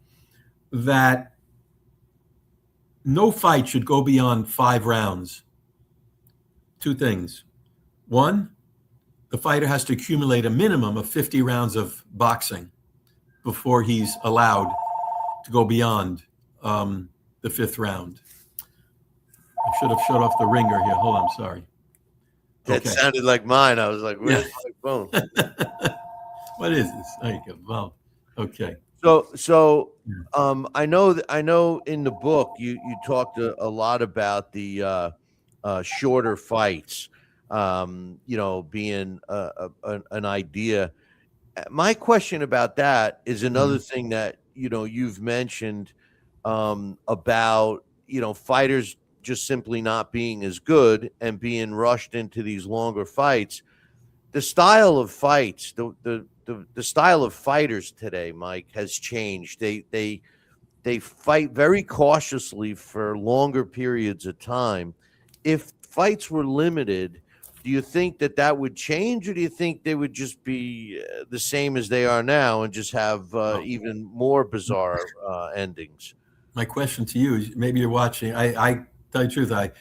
D: that no fight should go beyond 5 rounds. 2 things. 1, the fighter has to accumulate a minimum of 50 rounds of boxing before he's allowed to go beyond the 5th round. I should have shut off the ringer here. Hold on, I'm sorry.
C: That sounded like mine. I was like, where's my phone?
D: What is this? There you go. Well, okay.
C: So I know in the book you talked a lot about the shorter fights, being an idea. My question about that is another thing that you've mentioned about fighters just simply not being as good and being rushed into these longer fights. The style of fights, the style of fighters today, Mike, has changed. They fight very cautiously for longer periods of time. If fights were limited, do you think that would change, or do you think they would just be the same as they are now and just have even more bizarre endings?
D: My question to you is, maybe you're watching. I tell you the truth,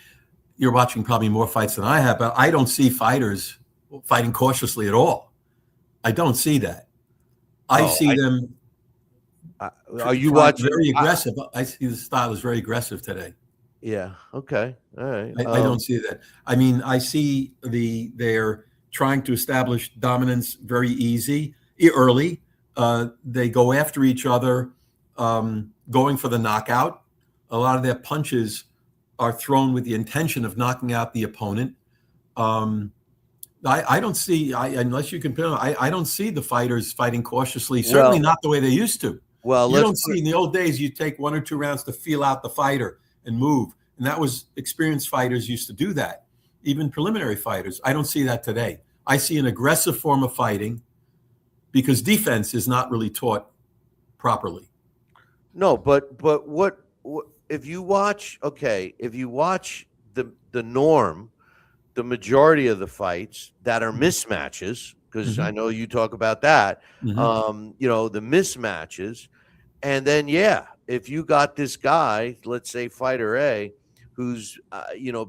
D: you're watching probably more fights than I have, but I don't see fighters fighting cautiously at all. I don't see that. I see them.
C: Are you watching
D: very aggressive? I see the style is very aggressive today.
C: Yeah. Okay. All right.
D: I don't see that. I mean, I see they're trying to establish dominance very early. They go after each other, going for the knockout. A lot of their punches are thrown with the intention of knocking out the opponent. I don't see, unless you compare, I don't see the fighters fighting cautiously. Certainly not the way they used to.
C: Well,
D: you don't see in the old days. You take 1 or 2 rounds to feel out the fighter and move, and that was experienced fighters used to do that. Even preliminary fighters, I don't see that today. I see an aggressive form of fighting because defense is not really taught properly.
C: No, but what if you watch? Okay, if you watch the norm, the majority of the fights that are mismatches, because I know you talk about that, the mismatches, and then if you got this guy, let's say fighter A, who's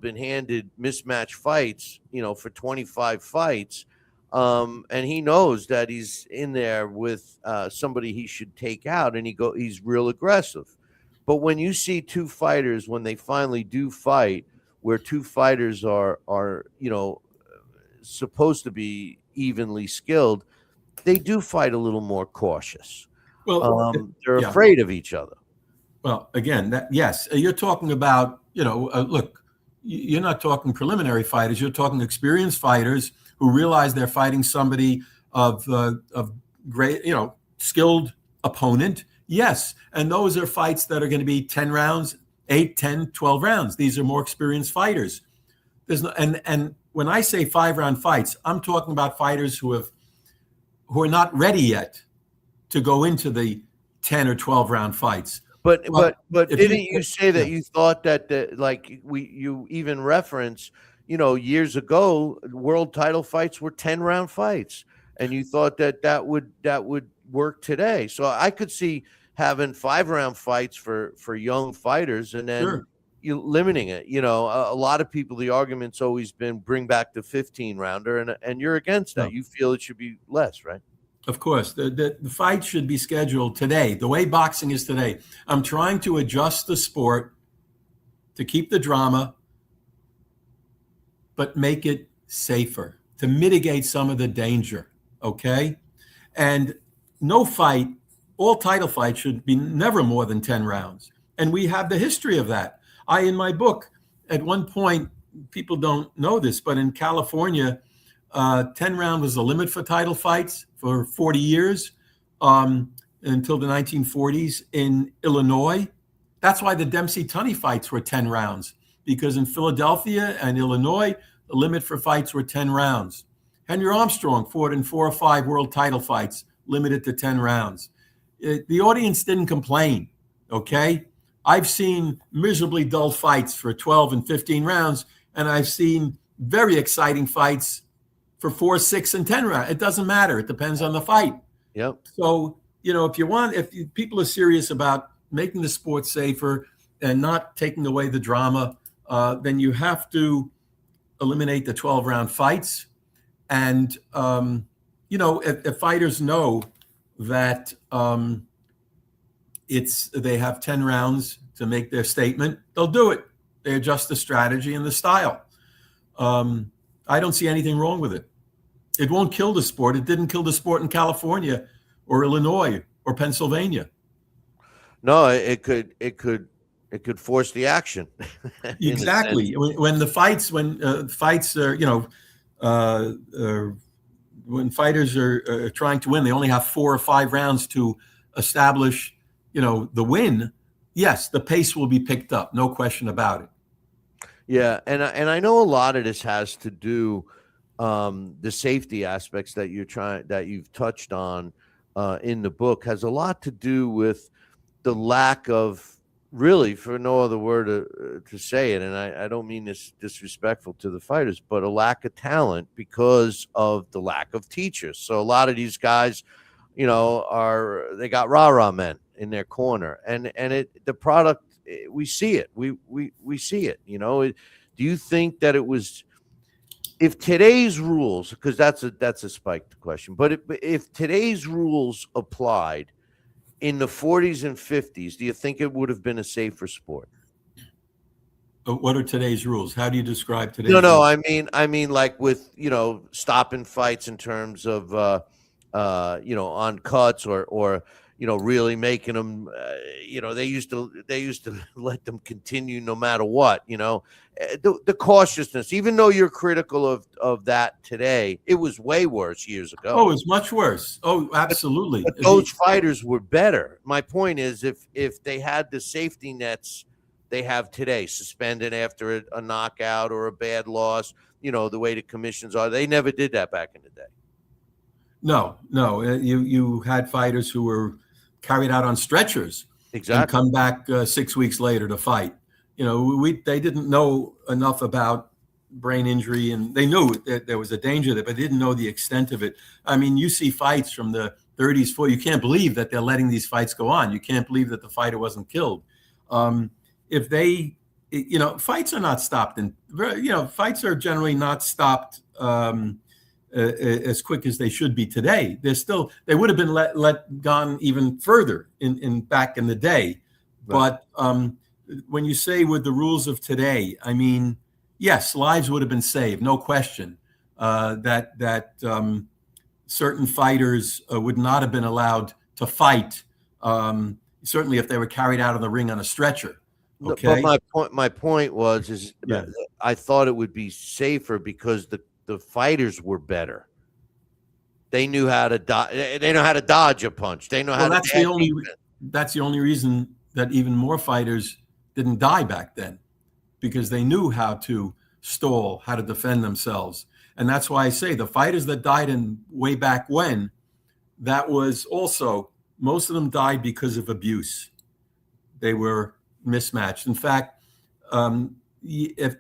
C: been handed mismatch fights, for 25 fights, and he knows that he's in there with somebody he should take out, and he's real aggressive. But when you see 2 fighters, when they finally do fight, where 2 fighters are supposed to be evenly skilled, they do fight a little more cautious. Well, they're afraid of each other.
D: Well, again, yes, you're talking about, look, you're not talking preliminary fighters. You're talking experienced fighters who realize they're fighting somebody of great, skilled opponent. Yes, and those are fights that are going to be 10 rounds, 8, 10, 12 rounds. These are more experienced fighters. And when I say 5-round fights, I'm talking about fighters who are not ready yet to go into the 10 or 12 round fights.
C: But didn't you say that you thought that you even reference, years ago, world title fights were 10-round fights, and you thought that would work today. So I could see having 5-round fights for young fighters, and then you limiting it. A lot of people, the argument's always been bring back the 15-rounder, and you're against that. You feel it should be less, right?
D: Of course, the fight should be scheduled today, the way boxing is today. I'm trying to adjust the sport to keep the drama, but make it safer, to mitigate some of the danger, okay? And no fight all title fights should be never more than 10 rounds. And we have the history of that. In my book, at one point, people don't know this, but in California, 10 round was the limit for title fights for 40 years until the 1940s. In Illinois, that's why the Dempsey-Tunney fights were 10 rounds, because in Philadelphia and Illinois, the limit for fights were 10 rounds. Henry Armstrong fought in 4 or 5 world title fights, limited to 10 rounds. The audience didn't complain, okay? I've seen miserably dull fights for 12 and 15 rounds, and I've seen very exciting fights for 4, 6, and 10 rounds. It doesn't matter. It depends on the fight.
C: Yep.
D: So, if people are serious about making the sport safer and not taking away the drama, then you have to eliminate the 12-round fights. And, if fighters know that they have 10 rounds to make their statement, they'll do it. They adjust the strategy and the style. I don't see anything wrong with it. It won't kill the sport. It didn't kill the sport in California or Illinois or Pennsylvania.
C: No, it could force the action.
D: Exactly. When fights are, when fighters are trying to win, they only have 4 or 5 rounds to establish, the win. Yes, the pace will be picked up. No question about it.
C: Yeah, and I know a lot of this has to do the safety aspects that you've touched on in the book has a lot to do with the lack of, really, for no other word to say it, and I don't mean this disrespectful to the fighters, but a lack of talent because of the lack of teachers. So a lot of these guys, they got rah-rah men in their corner, and the product, we see it. We see it. Do you think that it was, if today's rules, because that's a spiked question, but if today's rules applied in the 40s and 50s, do you think it would have been a safer sport?
D: What are today's rules? How do you describe today's
C: rules?
D: No,
C: I mean, like with, stopping fights in terms of, on cuts or really making them, they used to let them continue no matter what, the cautiousness, even though you're critical of that today, it was way worse years ago.
D: Oh, it's much worse. Oh, absolutely.
C: But those fighters were better. My point is, if they had the safety nets they have today, suspended after a knockout or a bad loss, the way the commissions are, they never did that back in the day.
D: No, you had fighters who were carried out on stretchers,
C: exactly,
D: and come back 6 weeks later to fight. They didn't know enough about brain injury, and they knew that there was a danger there, but they didn't know the extent of it. I mean, you see fights from the 30s, 40s. You can't believe that they're letting these fights go on. You can't believe that the fighter wasn't killed. If they, fights are not stopped, and fights are generally not stopped as quick as they should be today. They would have been let gone even further in back in the day. Right. But when you say with the rules of today, I mean, yes, lives would have been saved, no question. That certain fighters would not have been allowed to fight, certainly if they were carried out of the ring on a stretcher. Okay.
C: But my point was yeah. I thought it would be safer because the fighters were better. They knew how to dodge a punch. They know how to.
D: That's the only reason that even more fighters didn't die back then, because they knew how to stall, how to defend themselves. And that's why I say the fighters that died in way back when, that was also, most of them died because of abuse. They were mismatched. In fact, if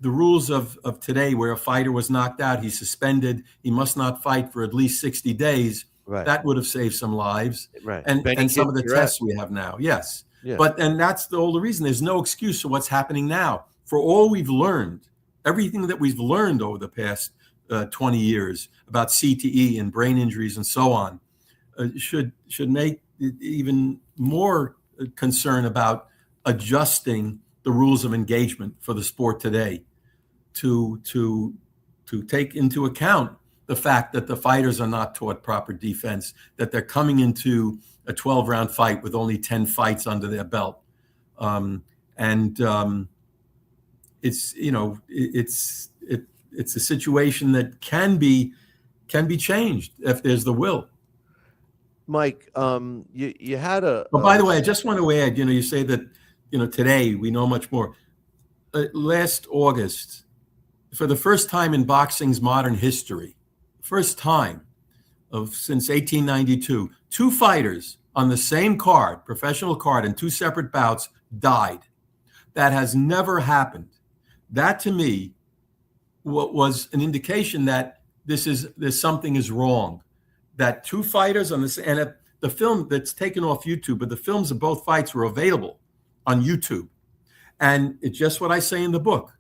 D: the rules of today, where a fighter was knocked out, he's suspended, he must not fight for at least 60 days, right, that would have saved some lives.
C: Right.
D: And some of the tests we have now. Yes. Yeah. And that's the whole reason. There's no excuse for what's happening now. For all we've learned, everything that we've learned over the past 20 years about CTE and brain injuries and so on, should make even more concern about adjusting the rules of engagement for the sport today to take into account the fact that the fighters are not taught proper defense, that they're coming into a 12-round fight with only 10 fights under their belt. It's, you know, it's a situation that can be changed if there's the will.
C: Mike, you had a.
D: But by the way, I just want to add, you say that, today we know much more. Last August, for the first time in boxing's modern history, first time since 1892, two fighters on the same card, professional card, in two separate bouts died. That has never happened. That to me was an indication that there's something is wrong. That two fighters on this, and the film that's taken off YouTube, but the films of both fights were available on YouTube. And it's just what I say in the book.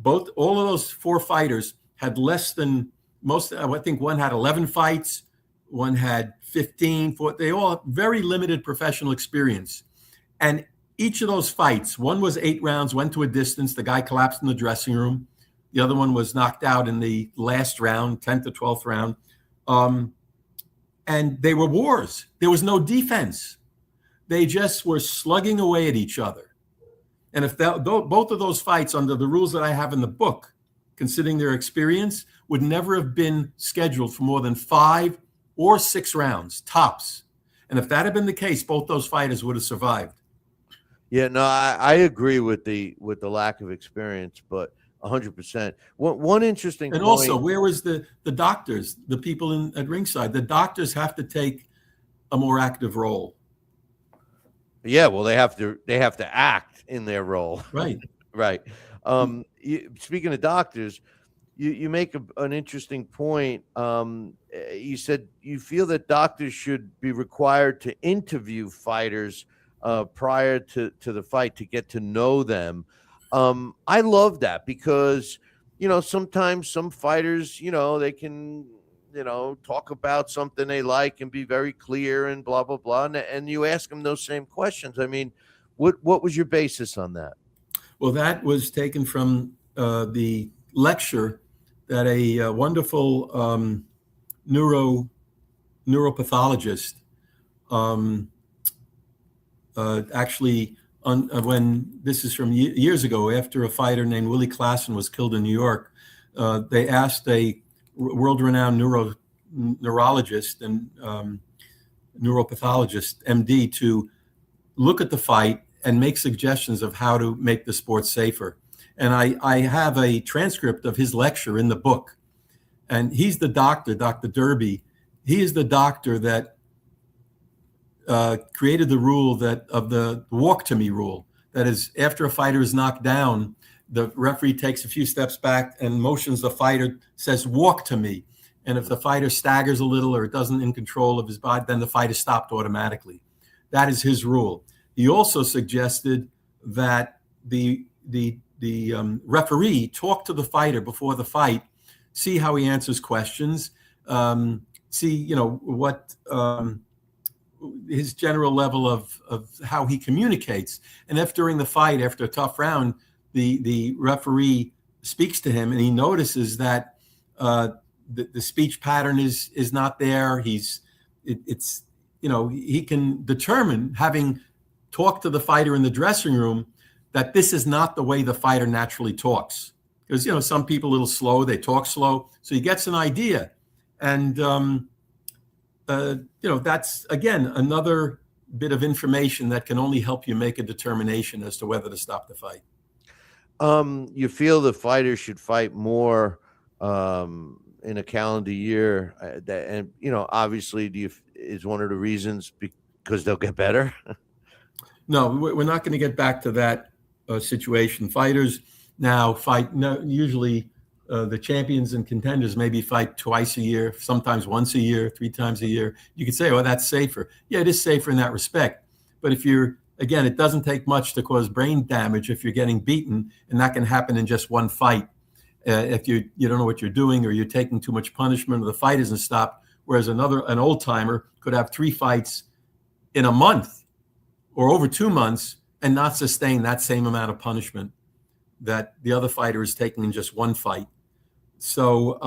D: All of those four fighters had less than most. I think one had 11 fights, one had 15. They all had very limited professional experience. And each of those fights, one was 8 rounds, went to a distance. The guy collapsed in the dressing room. The other one was knocked out in the last round, 10th to 12th round. And they were wars. There was no defense. They just were slugging away at each other. And if both of those fights, under the rules that I have in the book, considering their experience, would never have been scheduled for more than 5 or 6 rounds, tops. And if that had been the case, both those fighters would have survived.
C: Yeah, no, I agree with the lack of experience, but 100%. One interesting
D: and
C: point,
D: also, where was the doctors, the people at ringside? The doctors have to take a more active role.
C: Yeah, well, they have to act in their role.
D: Right.
C: Right. Speaking of doctors, you make an interesting point. You said you feel that doctors should be required to interview fighters prior to the fight to get to know them. I love that because, sometimes some fighters, they can, talk about something they like and be very clear and blah, blah, blah. And you ask them those same questions. I mean, what was your basis on that?
D: Well, that was taken from the lecture that a wonderful neuropathologist actually, when this is from years ago, after a fighter named Willie Klassen was killed in New York, they asked a world-renowned neurologist and neuropathologist, MD, to look at the fight and make suggestions of how to make the sport safer. And I have a transcript of his lecture in the book. And he's the doctor, Dr. Derby. He is the doctor that created the rule of the walk to me rule. That is, after a fighter is knocked down, the referee takes a few steps back and motions the fighter, says, walk to me. And if the fighter staggers a little or doesn't in control of his body, then the fight is stopped automatically. That is his rule. He also suggested that the referee talk to the fighter before the fight, see how he answers questions, see, what his general level of how he communicates. And if during the fight, after a tough round, the referee speaks to him and he notices that the speech pattern is not there, he can determine, having talked to the fighter in the dressing room, that this is not the way the fighter naturally talks. Because, some people a little slow, they talk slow. So he gets an idea. And, that's, again, another bit of information that can only help you make a determination as to whether to stop the fight.
C: You feel the fighters should fight more in a calendar year. And, obviously, is one of the reasons because they'll get better?
D: No, we're not going to get back to that situation. Fighters now fight, usually the champions and contenders maybe fight twice a year, sometimes once a year, 3 times a year. You could say, oh, that's safer. Yeah, it is safer in that respect. But if again, it doesn't take much to cause brain damage if you're getting beaten, and that can happen in just one fight. If you don't know what you're doing, or you're taking too much punishment, or the fight isn't stopped, whereas an old timer could have 3 fights in a month or over 2 months and not sustain that same amount of punishment that the other fighter is taking in just one fight. So,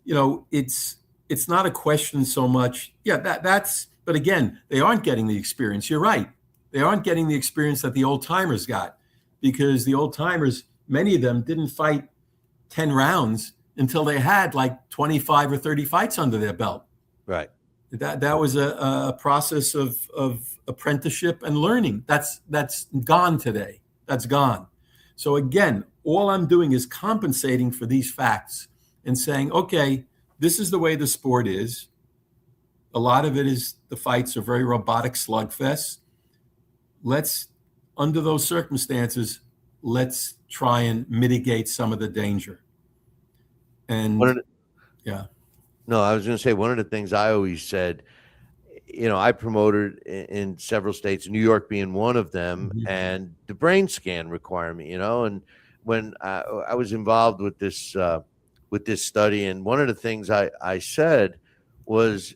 D: it's not a question so much. Yeah, but again, they aren't getting the experience. You're right. They aren't getting the experience that the old timers got, because the old timers, many of them didn't fight 10 rounds until they had like 25 or 30 fights under their belt.
C: Right.
D: That was a process of apprenticeship and learning. That's gone today. That's gone. So again, all I'm doing is compensating for these facts and saying, okay, this is the way the sport is. A lot of it is, the fights are very robotic slugfests. Under those circumstances, let's try and mitigate some of the danger. And yeah.
C: No, I was going to say, one of the things I always said, I promoted in several states, New York being one of them, and the brain scan requirement, and when I was involved with this study, and one of the things I said was,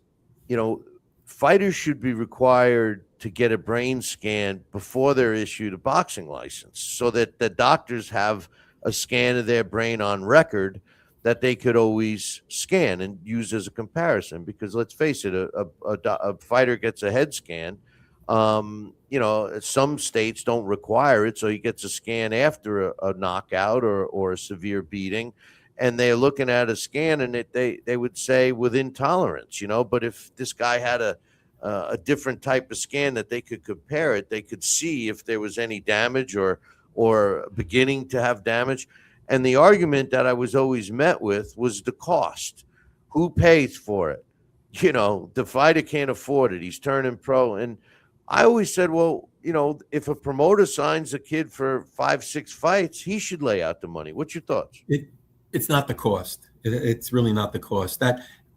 C: fighters should be required to get a brain scan before they're issued a boxing license, so that the doctors have a scan of their brain on record that they could always scan and use as a comparison. Because let's face it, a fighter gets a head scan. Some states don't require it, so he gets a scan after a knockout or a severe beating, and they're looking at a scan, and they would say within tolerance, But if this guy had a different type of scan that they could compare it, they could see if there was any damage or beginning to have damage. And the argument that I was always met with was the cost. Who pays for it? The fighter can't afford it. He's turning pro. And I always said, well, if a promoter signs a kid for 5-6 fights, he should lay out the money. What's your thoughts?
D: It's not the cost. It's really not the cost.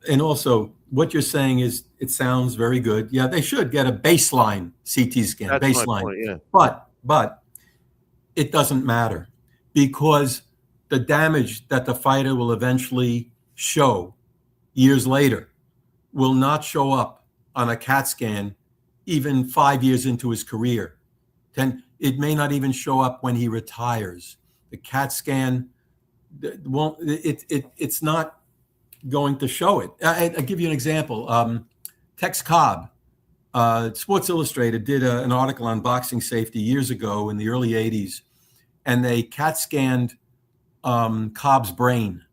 D: And also, what you're saying is, it sounds very good. Yeah, they should get a baseline CT scan.
C: That's
D: baseline.
C: my point, yeah.
D: But it doesn't matter, because the damage that the fighter will eventually show years later will not show up on a CAT scan even 5 years into his career. Then it may not even show up when he retires. The CAT scan won't. It's not going to show it. I'll give you an example. Tex Cobb, Sports Illustrated did an article on boxing safety years ago in the early 80s, and they CAT scanned Cobb's brain.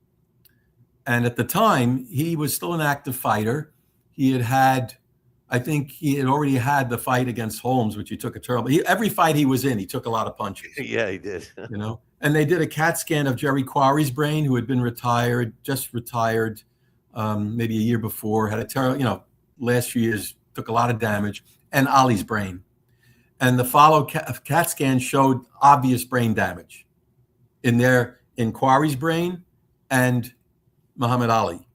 D: And at the time, he was still an active fighter. I think he had already had the fight against Holmes, which he took a terrible. Every fight he was in, he took a lot of punches.
C: Yeah, he did.
D: And they did a CAT scan of Jerry Quarry's brain, who had been just retired, maybe a year before, had a terrible, last few years, took a lot of damage, and Ali's brain. And the follow CAT scan showed obvious brain damage in Quarry's brain and Muhammad Ali.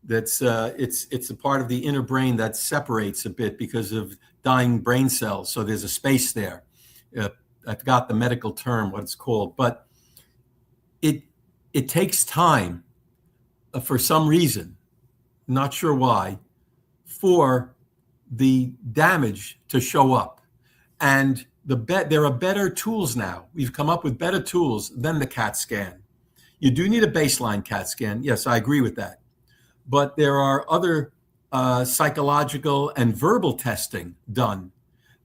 D: That's it's a part of the inner brain that separates a bit because of dying brain cells. So there's a space there. I forgot the medical term, what it's called, but it takes time for some reason, not sure why, for the damage to show up. And there are better tools now. We've come up with better tools than the CAT scan. You do need a baseline CAT scan. Yes, I agree with that. But there are other psychological and verbal testing done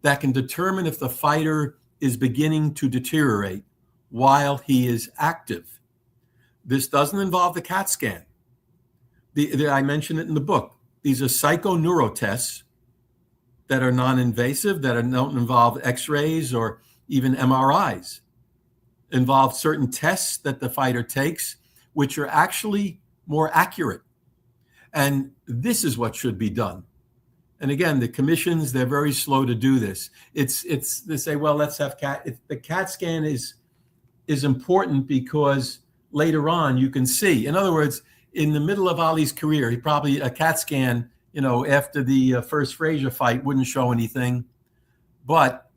D: that can determine if the fighter is beginning to deteriorate while he is active. This doesn't involve the CAT scan. I mentioned it in the book. These are psychoneuro tests that are non-invasive, that don't involve x-rays or even MRIs. Involve certain tests that the fighter takes, which are actually more accurate. And this is what should be done. And again, the commissions, they're very slow to do this. They say, well, let's have the CAT scan is important because later on you can see. In other words, in the middle of Ali's career, he probably a CAT scan, after the first Frazier fight wouldn't show anything, but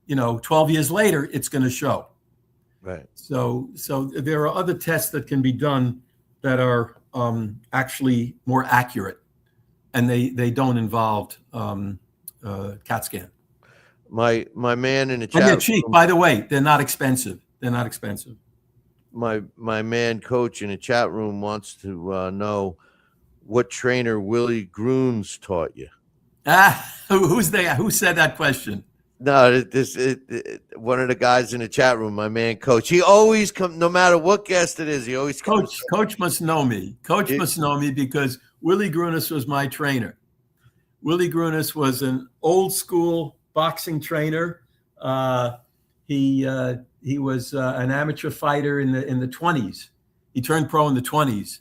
D: 12 years later it's going to show.
C: Right.
D: So there are other tests that can be done that are actually more accurate, and they don't involve CAT scan.
C: My man in the chat.
D: And they're cheap, by the way. They're not expensive.
C: my man coach in the chat room wants to know what trainer Willie Groons taught you.
D: Who's there? Who said that question?
C: No, one of the guys in the chat room, my man coach. He always comes, no matter what guest it is. He always comes.
D: Coach must know me. Coach must know me because Willie Grunis was my trainer. Willie Grunis was an old school boxing trainer. He was an amateur fighter in the 20s. He turned pro in the 20s,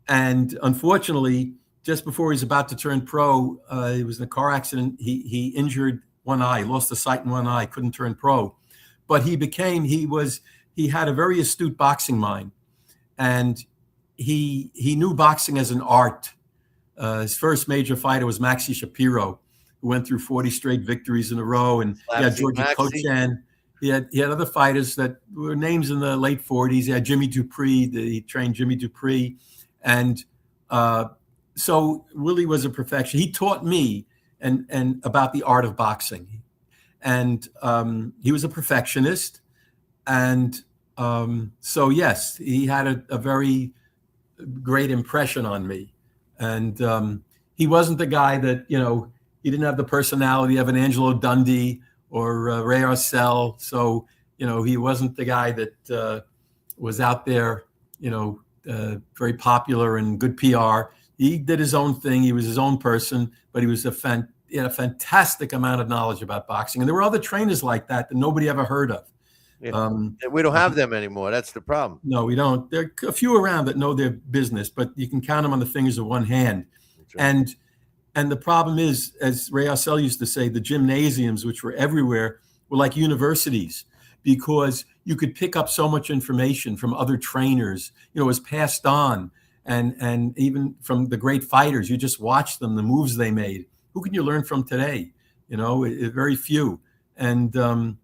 D: and unfortunately, just before he was about to turn pro, he was in a car accident. He injured one eye, lost the sight in one eye, couldn't turn pro. But he had a very astute boxing mind, and he knew boxing as an art. His first major fighter was Maxie Shapiro, who went through 40 straight victories in a row, and he had Georgie Kochan. He had other fighters that were names in the late 40s. He had Jimmy Dupree. He trained Jimmy Dupree, and so Willie was a perfection. He taught me and about the art of boxing, and he was a perfectionist, and so yes, he had a very great impression on me. And he wasn't the guy that, he didn't have the personality of an Angelo Dundee or Ray Arcel. So, he wasn't the guy that was out there, very popular and good PR. He did his own thing. He was his own person, but he was he had a fantastic amount of knowledge about boxing. And there were other trainers like that nobody ever heard of.
C: Yeah. We don't have them anymore. That's the problem.
D: No, we don't. There are a few around that know their business, but you can count them on the fingers of one hand. Right. And the problem is, as Ray Arcel used to say, the gymnasiums, which were everywhere, were like universities, because you could pick up so much information from other trainers. It was passed on, and even from the great fighters. You just watch them, the moves they made. Who can you learn from today? Very few. And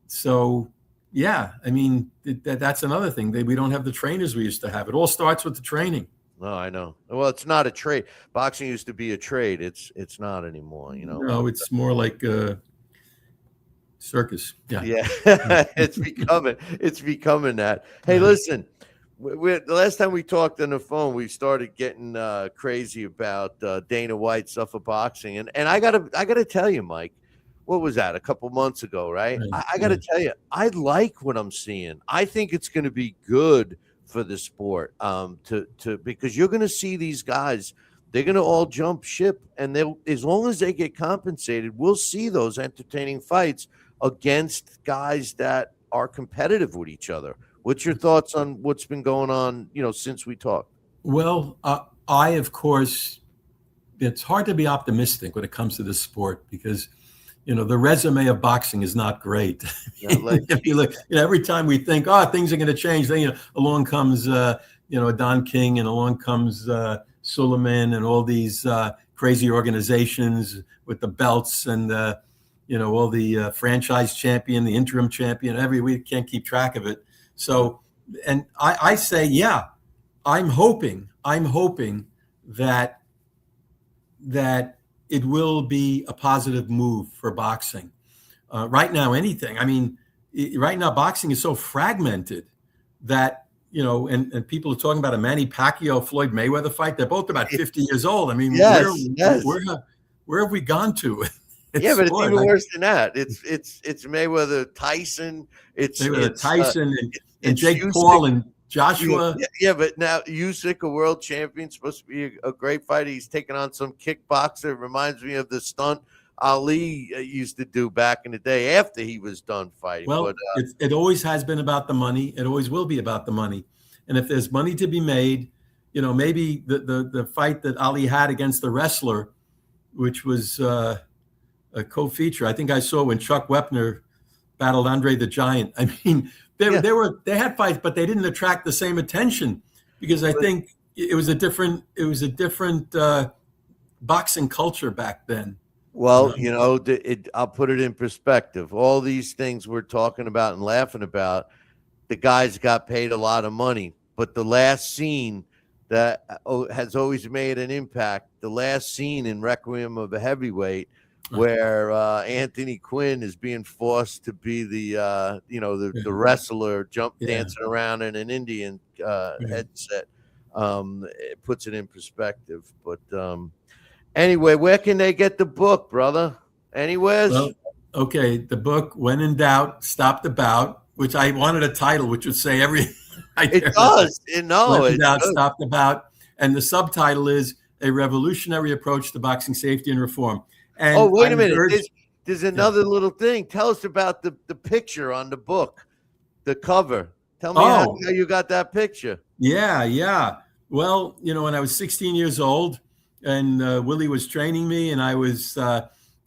D: so. Yeah, I mean, that's another thing. We don't have the trainers we used to have. It all starts with the training.
C: No, I know. Well, it's not a trade. Boxing used to be a trade. It's not anymore,
D: No, it's more like a circus. Yeah.
C: It's becoming that. Hey, listen, the last time we talked on the phone, we started getting crazy about Dana White stuff for boxing. And I gotta tell you, Mike, what was that, a couple months ago, right? I got to tell you, I like what I'm seeing. I think it's going to be good for the sport, because you're going to see these guys. They're going to all jump ship, and as long as they get compensated, we'll see those entertaining fights against guys that are competitive with each other. What's your thoughts on what's been going on, since we talked?
D: Well, of course, it's hard to be optimistic when it comes to this sport, because the resume of boxing is not great. If you look, every time we think, things are going to change, then along comes Don King, and along comes Suleiman, and all these crazy organizations with the belts, and all the franchise champion, the interim champion. We can't keep track of it. So, and I say, yeah, I'm hoping that it will be a positive move for boxing. Right now, anything. I mean, right now, boxing is so fragmented that, and people are talking about a Manny Pacquiao-Floyd Mayweather fight. They're both about 50 years old. I mean, where have we gone to?
C: Yeah, but it's even worse than that. It's Mayweather Tyson. It's
D: Tyson and Jake Paul and Joshua.
C: Yeah, but now Usyk, a world champion, supposed to be a great fighter. He's taking on some kickboxer. It reminds me of the stunt Ali used to do back in the day after he was done fighting.
D: Well, it always has been about the money. It always will be about the money. And if there's money to be made, maybe the fight that Ali had against the wrestler, which was a co-feature, I think I saw when Chuck Wepner battled Andre the Giant. I mean, they had fights, but they didn't attract the same attention, because I think it was a different boxing culture back then.
C: Well, I'll put it in perspective. All these things we're talking about and laughing about, the guys got paid a lot of money, but the last scene that has always made an impact, the last scene in Requiem of a Heavyweight, where Anthony Quinn is being forced to be the the wrestler dancing around in an Indian headset. It puts it in perspective. But anyway, where can they get the book, brother? Anywhere?
D: Well, okay, the book, When in Doubt, Stop the Bout, which I wanted a title which would say every.
C: It does.
D: When in Doubt, Stop the Bout. And the subtitle is A Revolutionary Approach to Boxing Safety and Reform. And
C: wait a minute. There's another little thing. Tell us about the picture on the book, the cover. Tell me how you got that picture.
D: Yeah. Well, when I was 16 years old and Willie was training me, and I was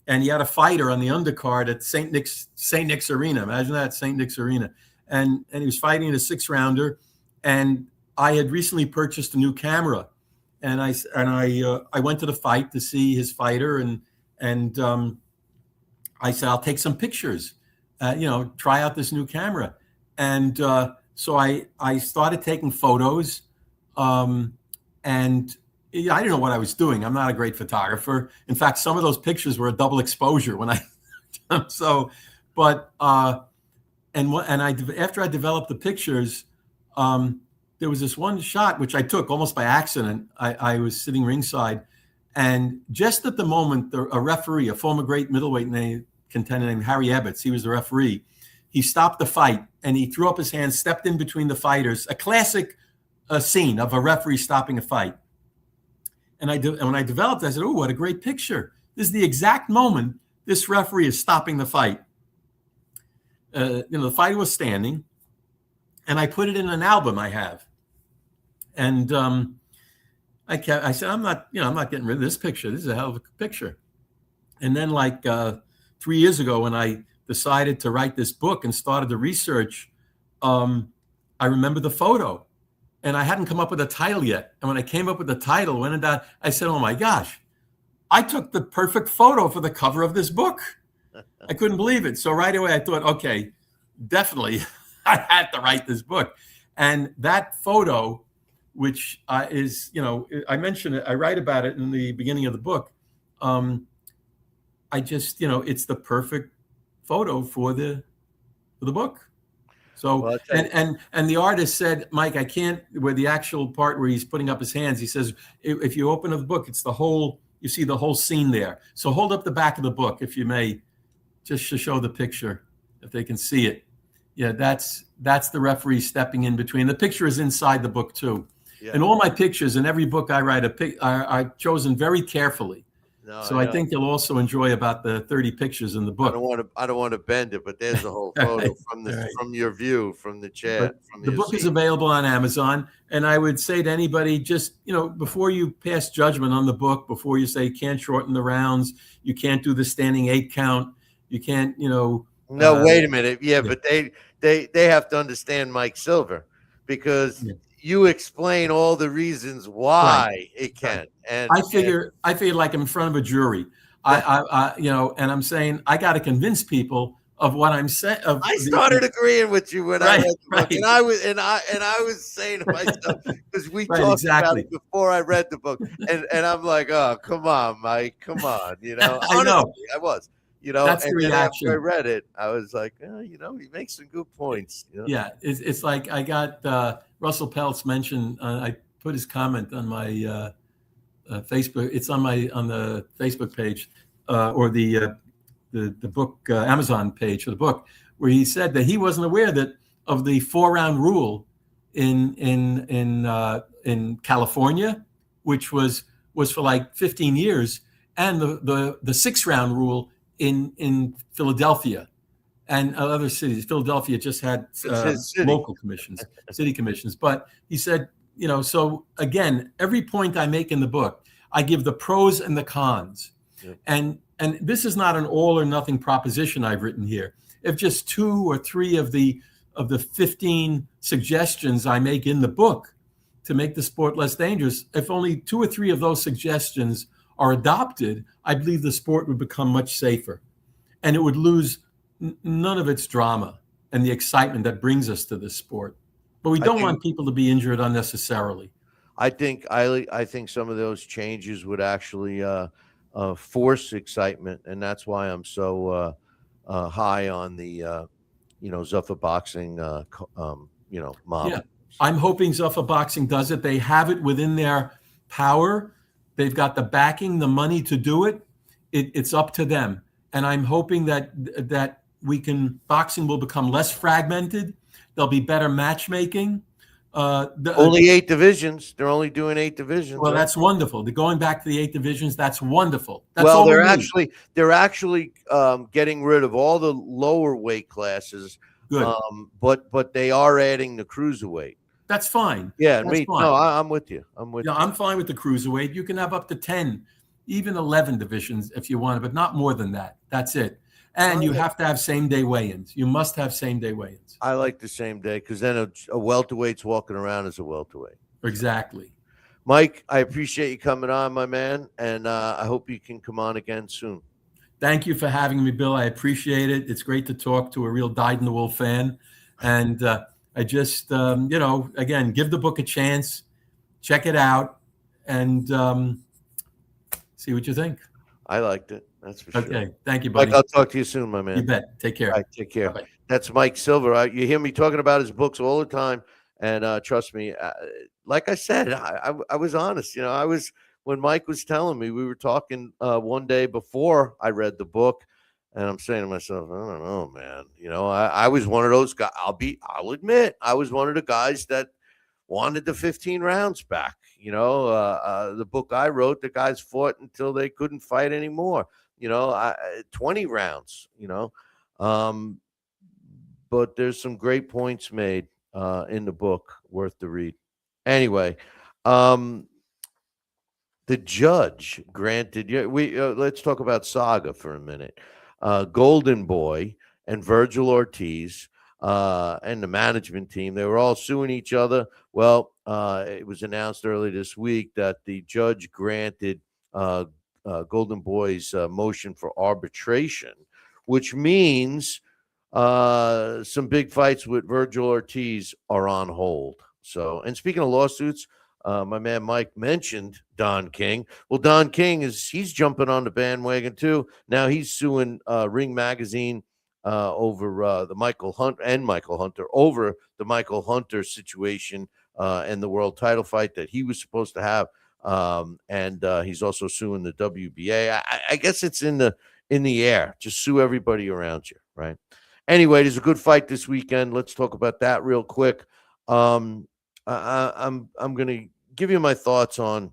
D: and he had a fighter on the undercard at St. Nick's Arena. Imagine that, St. Nick's Arena. And he was fighting in a 6-rounder, and I had recently purchased a new camera, and I went to the fight to see his fighter, and I said, I'll take some pictures, try out this new camera. And so I started taking photos, and I didn't know what I was doing. I'm not a great photographer. In fact, some of those pictures were a double exposure when after I developed the pictures, there was this one shot which I took almost by accident. I was sitting ringside, and just at the moment, a referee, a former great middleweight contender named Harry Ebbets, he was the referee. He stopped the fight and he threw up his hands, stepped in between the fighters. A classic scene of a referee stopping a fight. And when I developed, I said, "Oh, what a great picture! This is the exact moment this referee is stopping the fight." The fighter was standing, and I put it in an album I have. And I said, I'm not getting rid of this picture. This is a hell of a picture. And then, 3 years ago, when I decided to write this book and started the research, I remember the photo, and I hadn't come up with a title yet. And when I came up with the title, I said, "Oh my gosh, I took the perfect photo for the cover of this book." I couldn't believe it. So right away I thought, okay, definitely I had to write this book. And that photo, which is, I mentioned it, I write about it in the beginning of the book. It's the perfect photo for the book. So, and the artist said, "Mike, I can't," where the actual part where he's putting up his hands, he says, "If you open up the book, it's you see the whole scene there. So hold up the back of the book, if you may, just to show the picture, if they can see it." Yeah, that's the referee stepping in between. The picture is inside the book too. Yeah. And all my pictures in every book I write are chosen very carefully. I think you'll also enjoy about the 30 pictures in the book.
C: I don't want to bend it, but there's the whole photo from your view, from the chair.
D: The book is available on Amazon, and I would say to anybody, just before you pass judgment on the book, before you say you can't shorten the rounds, you can't do the standing 8 count, you can't, No,
C: wait a minute. Yeah, but they have to understand Mike Silver, because you explain all the reasons why it can. Right. And I figure
D: like I'm in front of a jury. And I'm saying I got to convince people of what I'm saying.
C: I started agreeing with you when I read the book, and I was saying to myself, because we talked about it before I read the book, and I'm like, "Oh, come on, Mike, come on," Honestly,
D: I know.
C: I was.
D: That's the reaction.
C: After I read it, I was like, he makes some good points.
D: Yeah, it's like I got Russell Peltz mentioned. I put his comment on my Facebook. It's on the Facebook page or the book Amazon page for the book, where he said that he wasn't aware of the 4-round rule in California, which was for like 15 years, and the 6-round rule in Philadelphia and other cities. Philadelphia just had local commissions, city commissions. But he said, so again, every point I make in the book, I give the pros and the cons. Yep. And this is not an all or nothing proposition I've written here. If just 2 or 3 of the 15 suggestions I make in the book to make the sport less dangerous, if only 2 or 3 of those suggestions are adopted, I believe the sport would become much safer, and it would lose none of its drama and the excitement that brings us to this sport. But we don't want people to be injured unnecessarily.
C: I think some of those changes would actually force excitement, and that's why I'm so high on the Zuffa boxing mob.
D: Yeah, I'm hoping Zuffa Boxing does it. They have it within their power. They've got the backing, the money to do it. It's up to them. And I'm hoping that boxing will become less fragmented. There'll be better matchmaking.
C: Only 8 divisions. They're only doing 8 divisions.
D: Well,
C: right?
D: that's wonderful. They're going back to the 8 divisions. That's wonderful. That's
C: well,
D: all
C: they're
D: we need.
C: actually getting rid of all the lower weight classes.
D: Good.
C: But they are adding the cruiserweight.
D: That's fine.
C: Yeah,
D: That's
C: me.
D: fine.
C: No, I'm with you. I'm with you.
D: I'm fine with the cruiserweight. You can have up to 10, even 11 divisions if you want, but not more than that. That's it. And you have to have same-day weigh-ins. You must have same-day weigh-ins.
C: I like the same day because then a welterweight's walking around as a welterweight.
D: Exactly.
C: Mike, I appreciate you coming on, my man, and I hope you can come on again soon.
D: Thank you for having me, Bill. I appreciate it. It's great to talk to a real dyed-in-the-wool fan. And I just, again, give the book a chance, check it out, and see what you think.
C: I liked it. That's for sure.
D: Okay. Thank you, buddy.
C: Mike, I'll talk to you soon, my man.
D: You bet. Take care.
C: All right, take care.
D: Bye-bye.
C: That's Mike Silver. You hear me talking about his books all the time. And trust me, like I said, I was honest. When Mike was telling me, we were talking one day before I read the book, and I'm saying to myself, I don't know, man. I was one of those guys. I'll admit, I was one of the guys that wanted the 15 rounds back. The book I wrote, the guys fought until they couldn't fight anymore. 20 rounds. But there's some great points made in the book, worth the read. Anyway, the judge granted. Let's talk about Saga for a minute. Golden Boy and Virgil Ortiz and the management team, they were all suing each other. Well, it was announced early this week that the judge granted Golden Boy's motion for arbitration, which means some big fights with Virgil Ortiz are on hold. So, and speaking of lawsuits, my man Mike mentioned Don King. Well, Don King he's jumping on the bandwagon too. Now he's suing Ring Magazine over the Michael Hunter over the Michael Hunter situation and the world title fight that he was supposed to have. And he's also suing the WBA. I guess it's in the air. Just sue everybody around you, right? Anyway, there's a good fight this weekend. Let's talk about that real quick. I'm going to give you my thoughts on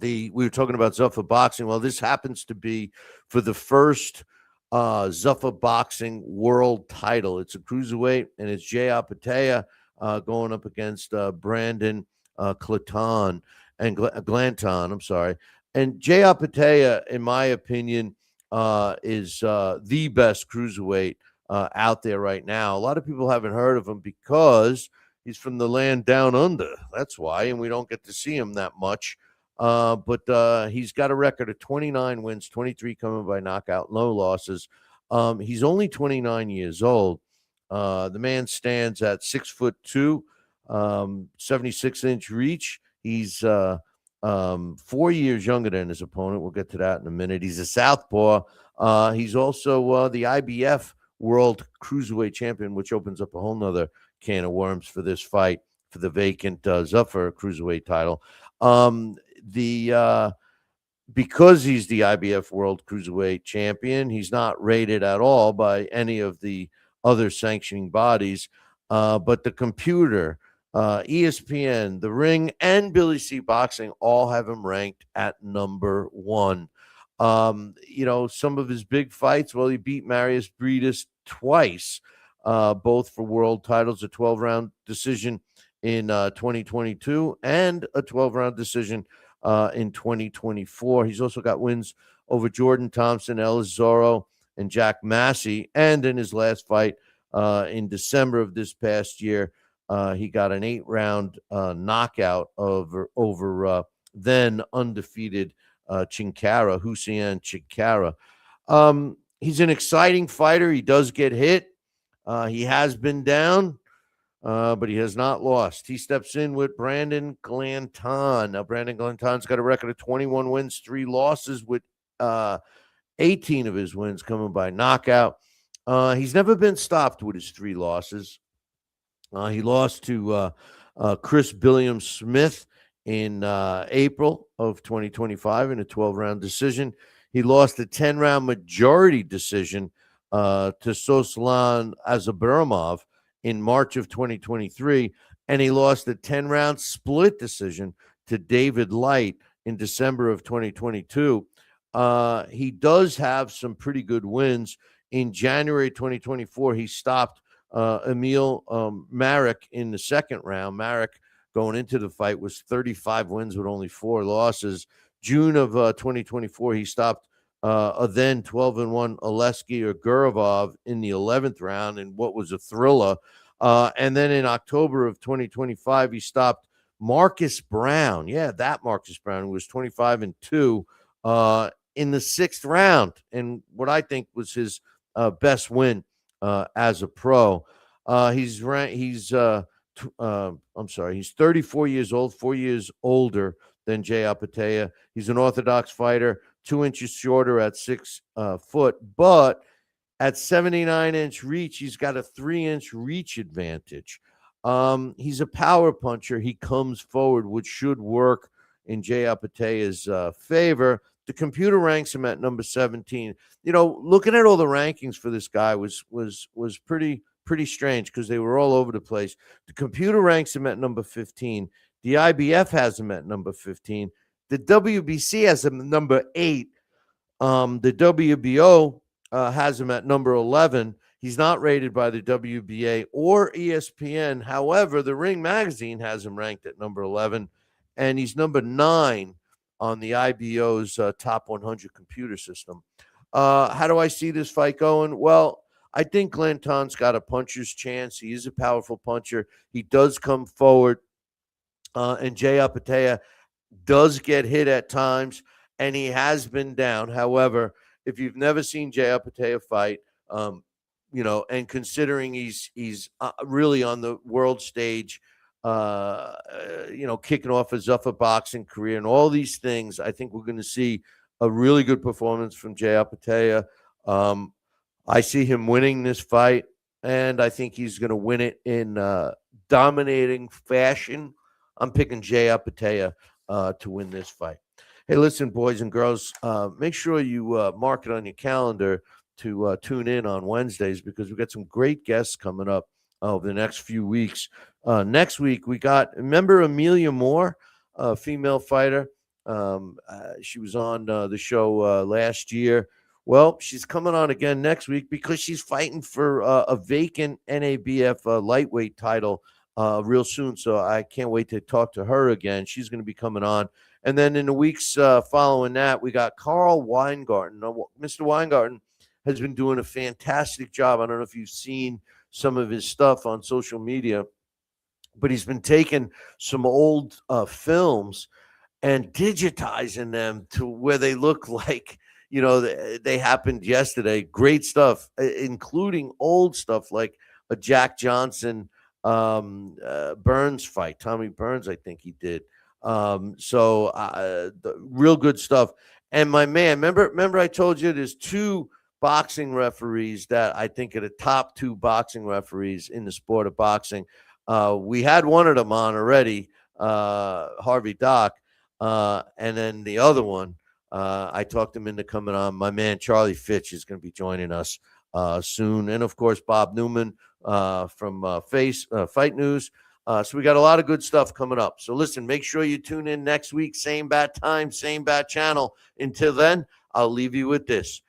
C: we were talking about Zuffa boxing. Well, this happens to be for the first Zuffa boxing world title. It's a cruiserweight, and it's Jai Opetaia going up against Brandon Glanton. I'm sorry. And Jai Opetaia, in my opinion, is the best cruiserweight out there right now. A lot of people haven't heard of him because he's from the land down under. That's why, and we don't get to see him that much. But he's got a record of 29 wins, 23 coming by knockout, no losses. He's only 29 years old. The man stands at 6'2", 76-inch reach. He's 4 years younger than his opponent. We'll get to that in a minute. He's a southpaw. He's also the IBF World Cruiserweight Champion, which opens up a whole nother can of worms for this fight for the vacant Zuffa Cruiserweight title. Because he's the IBF World Cruiserweight Champion, he's not rated at all by any of the other sanctioning bodies. But the computer, ESPN, The Ring, and Billy C. Boxing all have him ranked at number 1. Some of his big fights, well, he beat Marius Briedis twice, both for world titles, a 12-round decision in 2022 and a 12-round decision in 2024. He's also got wins over Jordan Thompson, Ellis Zorro, and Jack Massey. And in his last fight in December of this past year, he got an 8-round knockout over then undefeated Chinkara, Hussein Chinkara. He's an exciting fighter. He does get hit. He has been down, but he has not lost. He steps in with Brandon Glanton. Now, Brandon Glanton's got a record of 21 wins, 3 losses with 18 of his wins coming by knockout. He's never been stopped with his 3 losses. He lost to Chris Billiam Smith in April of 2025 in a 12-round decision. He lost a 10-round majority decision to Soslan Azabaramov in March of 2023, and he lost a 10-round split decision to David Light in December of 2022. He does have some pretty good wins. In January 2024, he stopped Emil Marek in the second round. Marek, going into the fight, was 35 wins with only 4 losses. June of 2024, he stopped a then 12-1 Oleksandr Usyk in the 11th round in what was a thriller. And then in October of 2025, he stopped Marcus Brown. Yeah, that Marcus Brown, who was 25-2 in the 6th round, and what I think was his best win as a pro. He's 34 years old, 4 years older than Jai Opetaia. He's an orthodox fighter, 2 inches shorter at 6 foot, but at 79-inch reach, he's got a 3-inch reach advantage. He's a power puncher. He comes forward, which should work in Jai Opetaia's favor. The computer ranks him at number 17. You know, looking at all the rankings for this guy was pretty strange because they were all over the place. The computer ranks him at number 15. The IBF has him at number 15. The WBC has him at number 8. The WBO has him at number 11. He's not rated by the WBA or ESPN. However, the Ring Magazine has him ranked at number 11, and he's number 9 on the IBO's top 100 computer system. How do I see this fight going? Well, I think Glanton's got a puncher's chance. He is a powerful puncher. He does come forward, and Jai Opetaia does get hit at times, and he has been down. However, if you've never seen Jai Opetaia fight, you know, and considering he's really on the world stage, you know, kicking off his upper boxing career and all these things, I think we're going to see a really good performance from Jai Opetaia. I see him winning this fight, and I think he's going to win it in dominating fashion. I'm picking Jai Opetaia to win this fight. Hey, listen, boys and girls, make sure you mark it on your calendar to tune in on Wednesdays, because we've got some great guests coming up over the next few weeks. Next week, we got, remember Amelia Moore, a female fighter? She was on the show last year. Well, she's coming on again next week because she's fighting for a vacant NABF lightweight title real soon. So I can't wait to talk to her again. She's going to be coming on. And then in the weeks following that, we got Carl Weingarten. Mr. Weingarten has been doing a fantastic job. I don't know if you've seen some of his stuff on social media, but he's been taking some old films and digitizing them to where they look like, you know, they happened yesterday. Great stuff, including old stuff like a Jack Johnson Burns fight. Tommy Burns, I think he did. So real good stuff. And my man, remember I told you there's 2 boxing referees that I think are the top 2 boxing referees in the sport of boxing. We had one of them on already, Harvey Dock, and then the other one, I talked him into coming on. My man Charlie Fitch is going to be joining us soon, and of course Bob Newman from Fight News. So we got a lot of good stuff coming up. So listen, make sure you tune in next week, same bat time, same bat channel. Until then, I'll leave you with this.